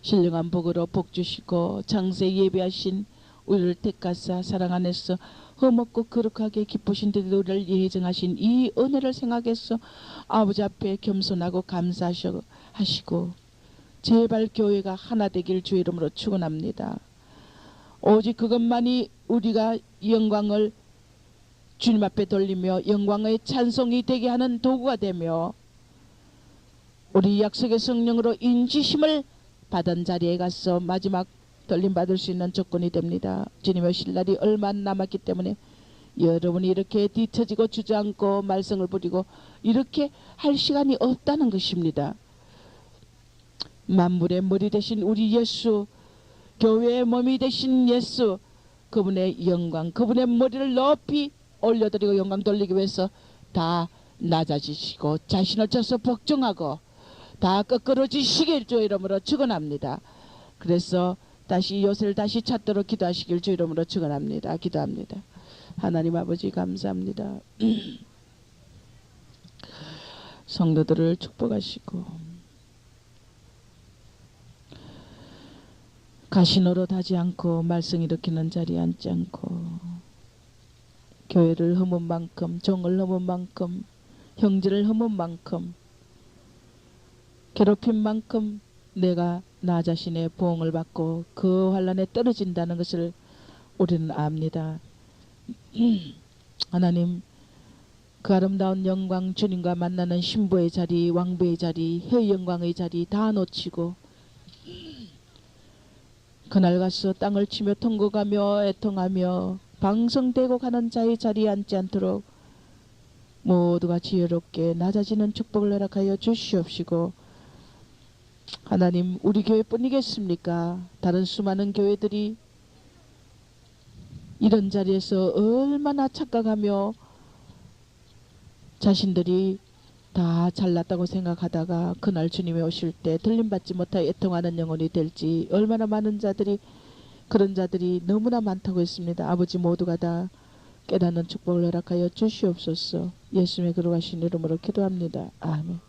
신령한 복으로 복 주시고 창세 예배하신 우리를 택하사 사랑 안에서 흠없고 거룩하게 기쁘신 듯 우리를 예정하신 이 은혜를 생각해서 아버지 앞에 겸손하고 감사하시고 제발 교회가 하나 되길 주의 이름으로 축원합니다. 오직 그것만이 우리가 영광을 주님 앞에 돌리며 영광의 찬송이 되게 하는 도구가 되며 우리 약속의 성령으로 인지심을 받은 자리에 가서 마지막 돌림받을 수 있는 조건이 됩니다. 주님 오실 날이 얼마 안 남았기 때문에 여러분이 이렇게 뒤처지고 주저앉고 말썽을 부리고 이렇게 할 시간이 없다는 것입니다. 만물의 머리 되신 우리 예수, 교회의 몸이 되신 예수, 그분의 영광, 그분의 머리를 높이 올려드리고 영광 돌리기 위해서 다 낮아지시고 자신을 쳐서 복종하고 다 꺾어지시길 주의 이름으로 축원합니다. 그래서 다시 요새를 다시 찾도록 기도하시길 주 이름으로 축원합니다. 기도합니다. 하나님 아버지 감사합니다. 성도들을 축복하시고 가시노릇 하지 않고 말썽 일으키는 자리에 앉지 않고 교회를 흠은 만큼 종을 흠은 만큼 형제를 흠은 만큼 괴롭힌 만큼 내가 나 자신의 보응을 받고 그 환란에 떨어진다는 것을 우리는 압니다. 하나님, 그 아름다운 영광, 주님과 만나는 신부의 자리, 왕부의 자리, 혈 영광의 자리 다 놓치고 그날 가서 땅을 치며 통곡하며 애통하며 방성되고 가는 자의 자리에 앉지 않도록 모두가 지혜롭게 낮아지는 축복을 허락하여 주시옵시고, 하나님, 우리 교회뿐이겠습니까? 다른 수많은 교회들이 이런 자리에서 얼마나 착각하며 자신들이 다 잘났다고 생각하다가 그날 주님이 오실 때 들림받지 못하여 애통하는 영혼이 될지, 얼마나 많은 자들이, 그런 자들이 너무나 많다고 했습니다. 아버지, 모두가 다 깨닫는 축복을 허락하여 주시옵소서. 예수님의 거룩하신 이름으로 기도합니다. 아멘.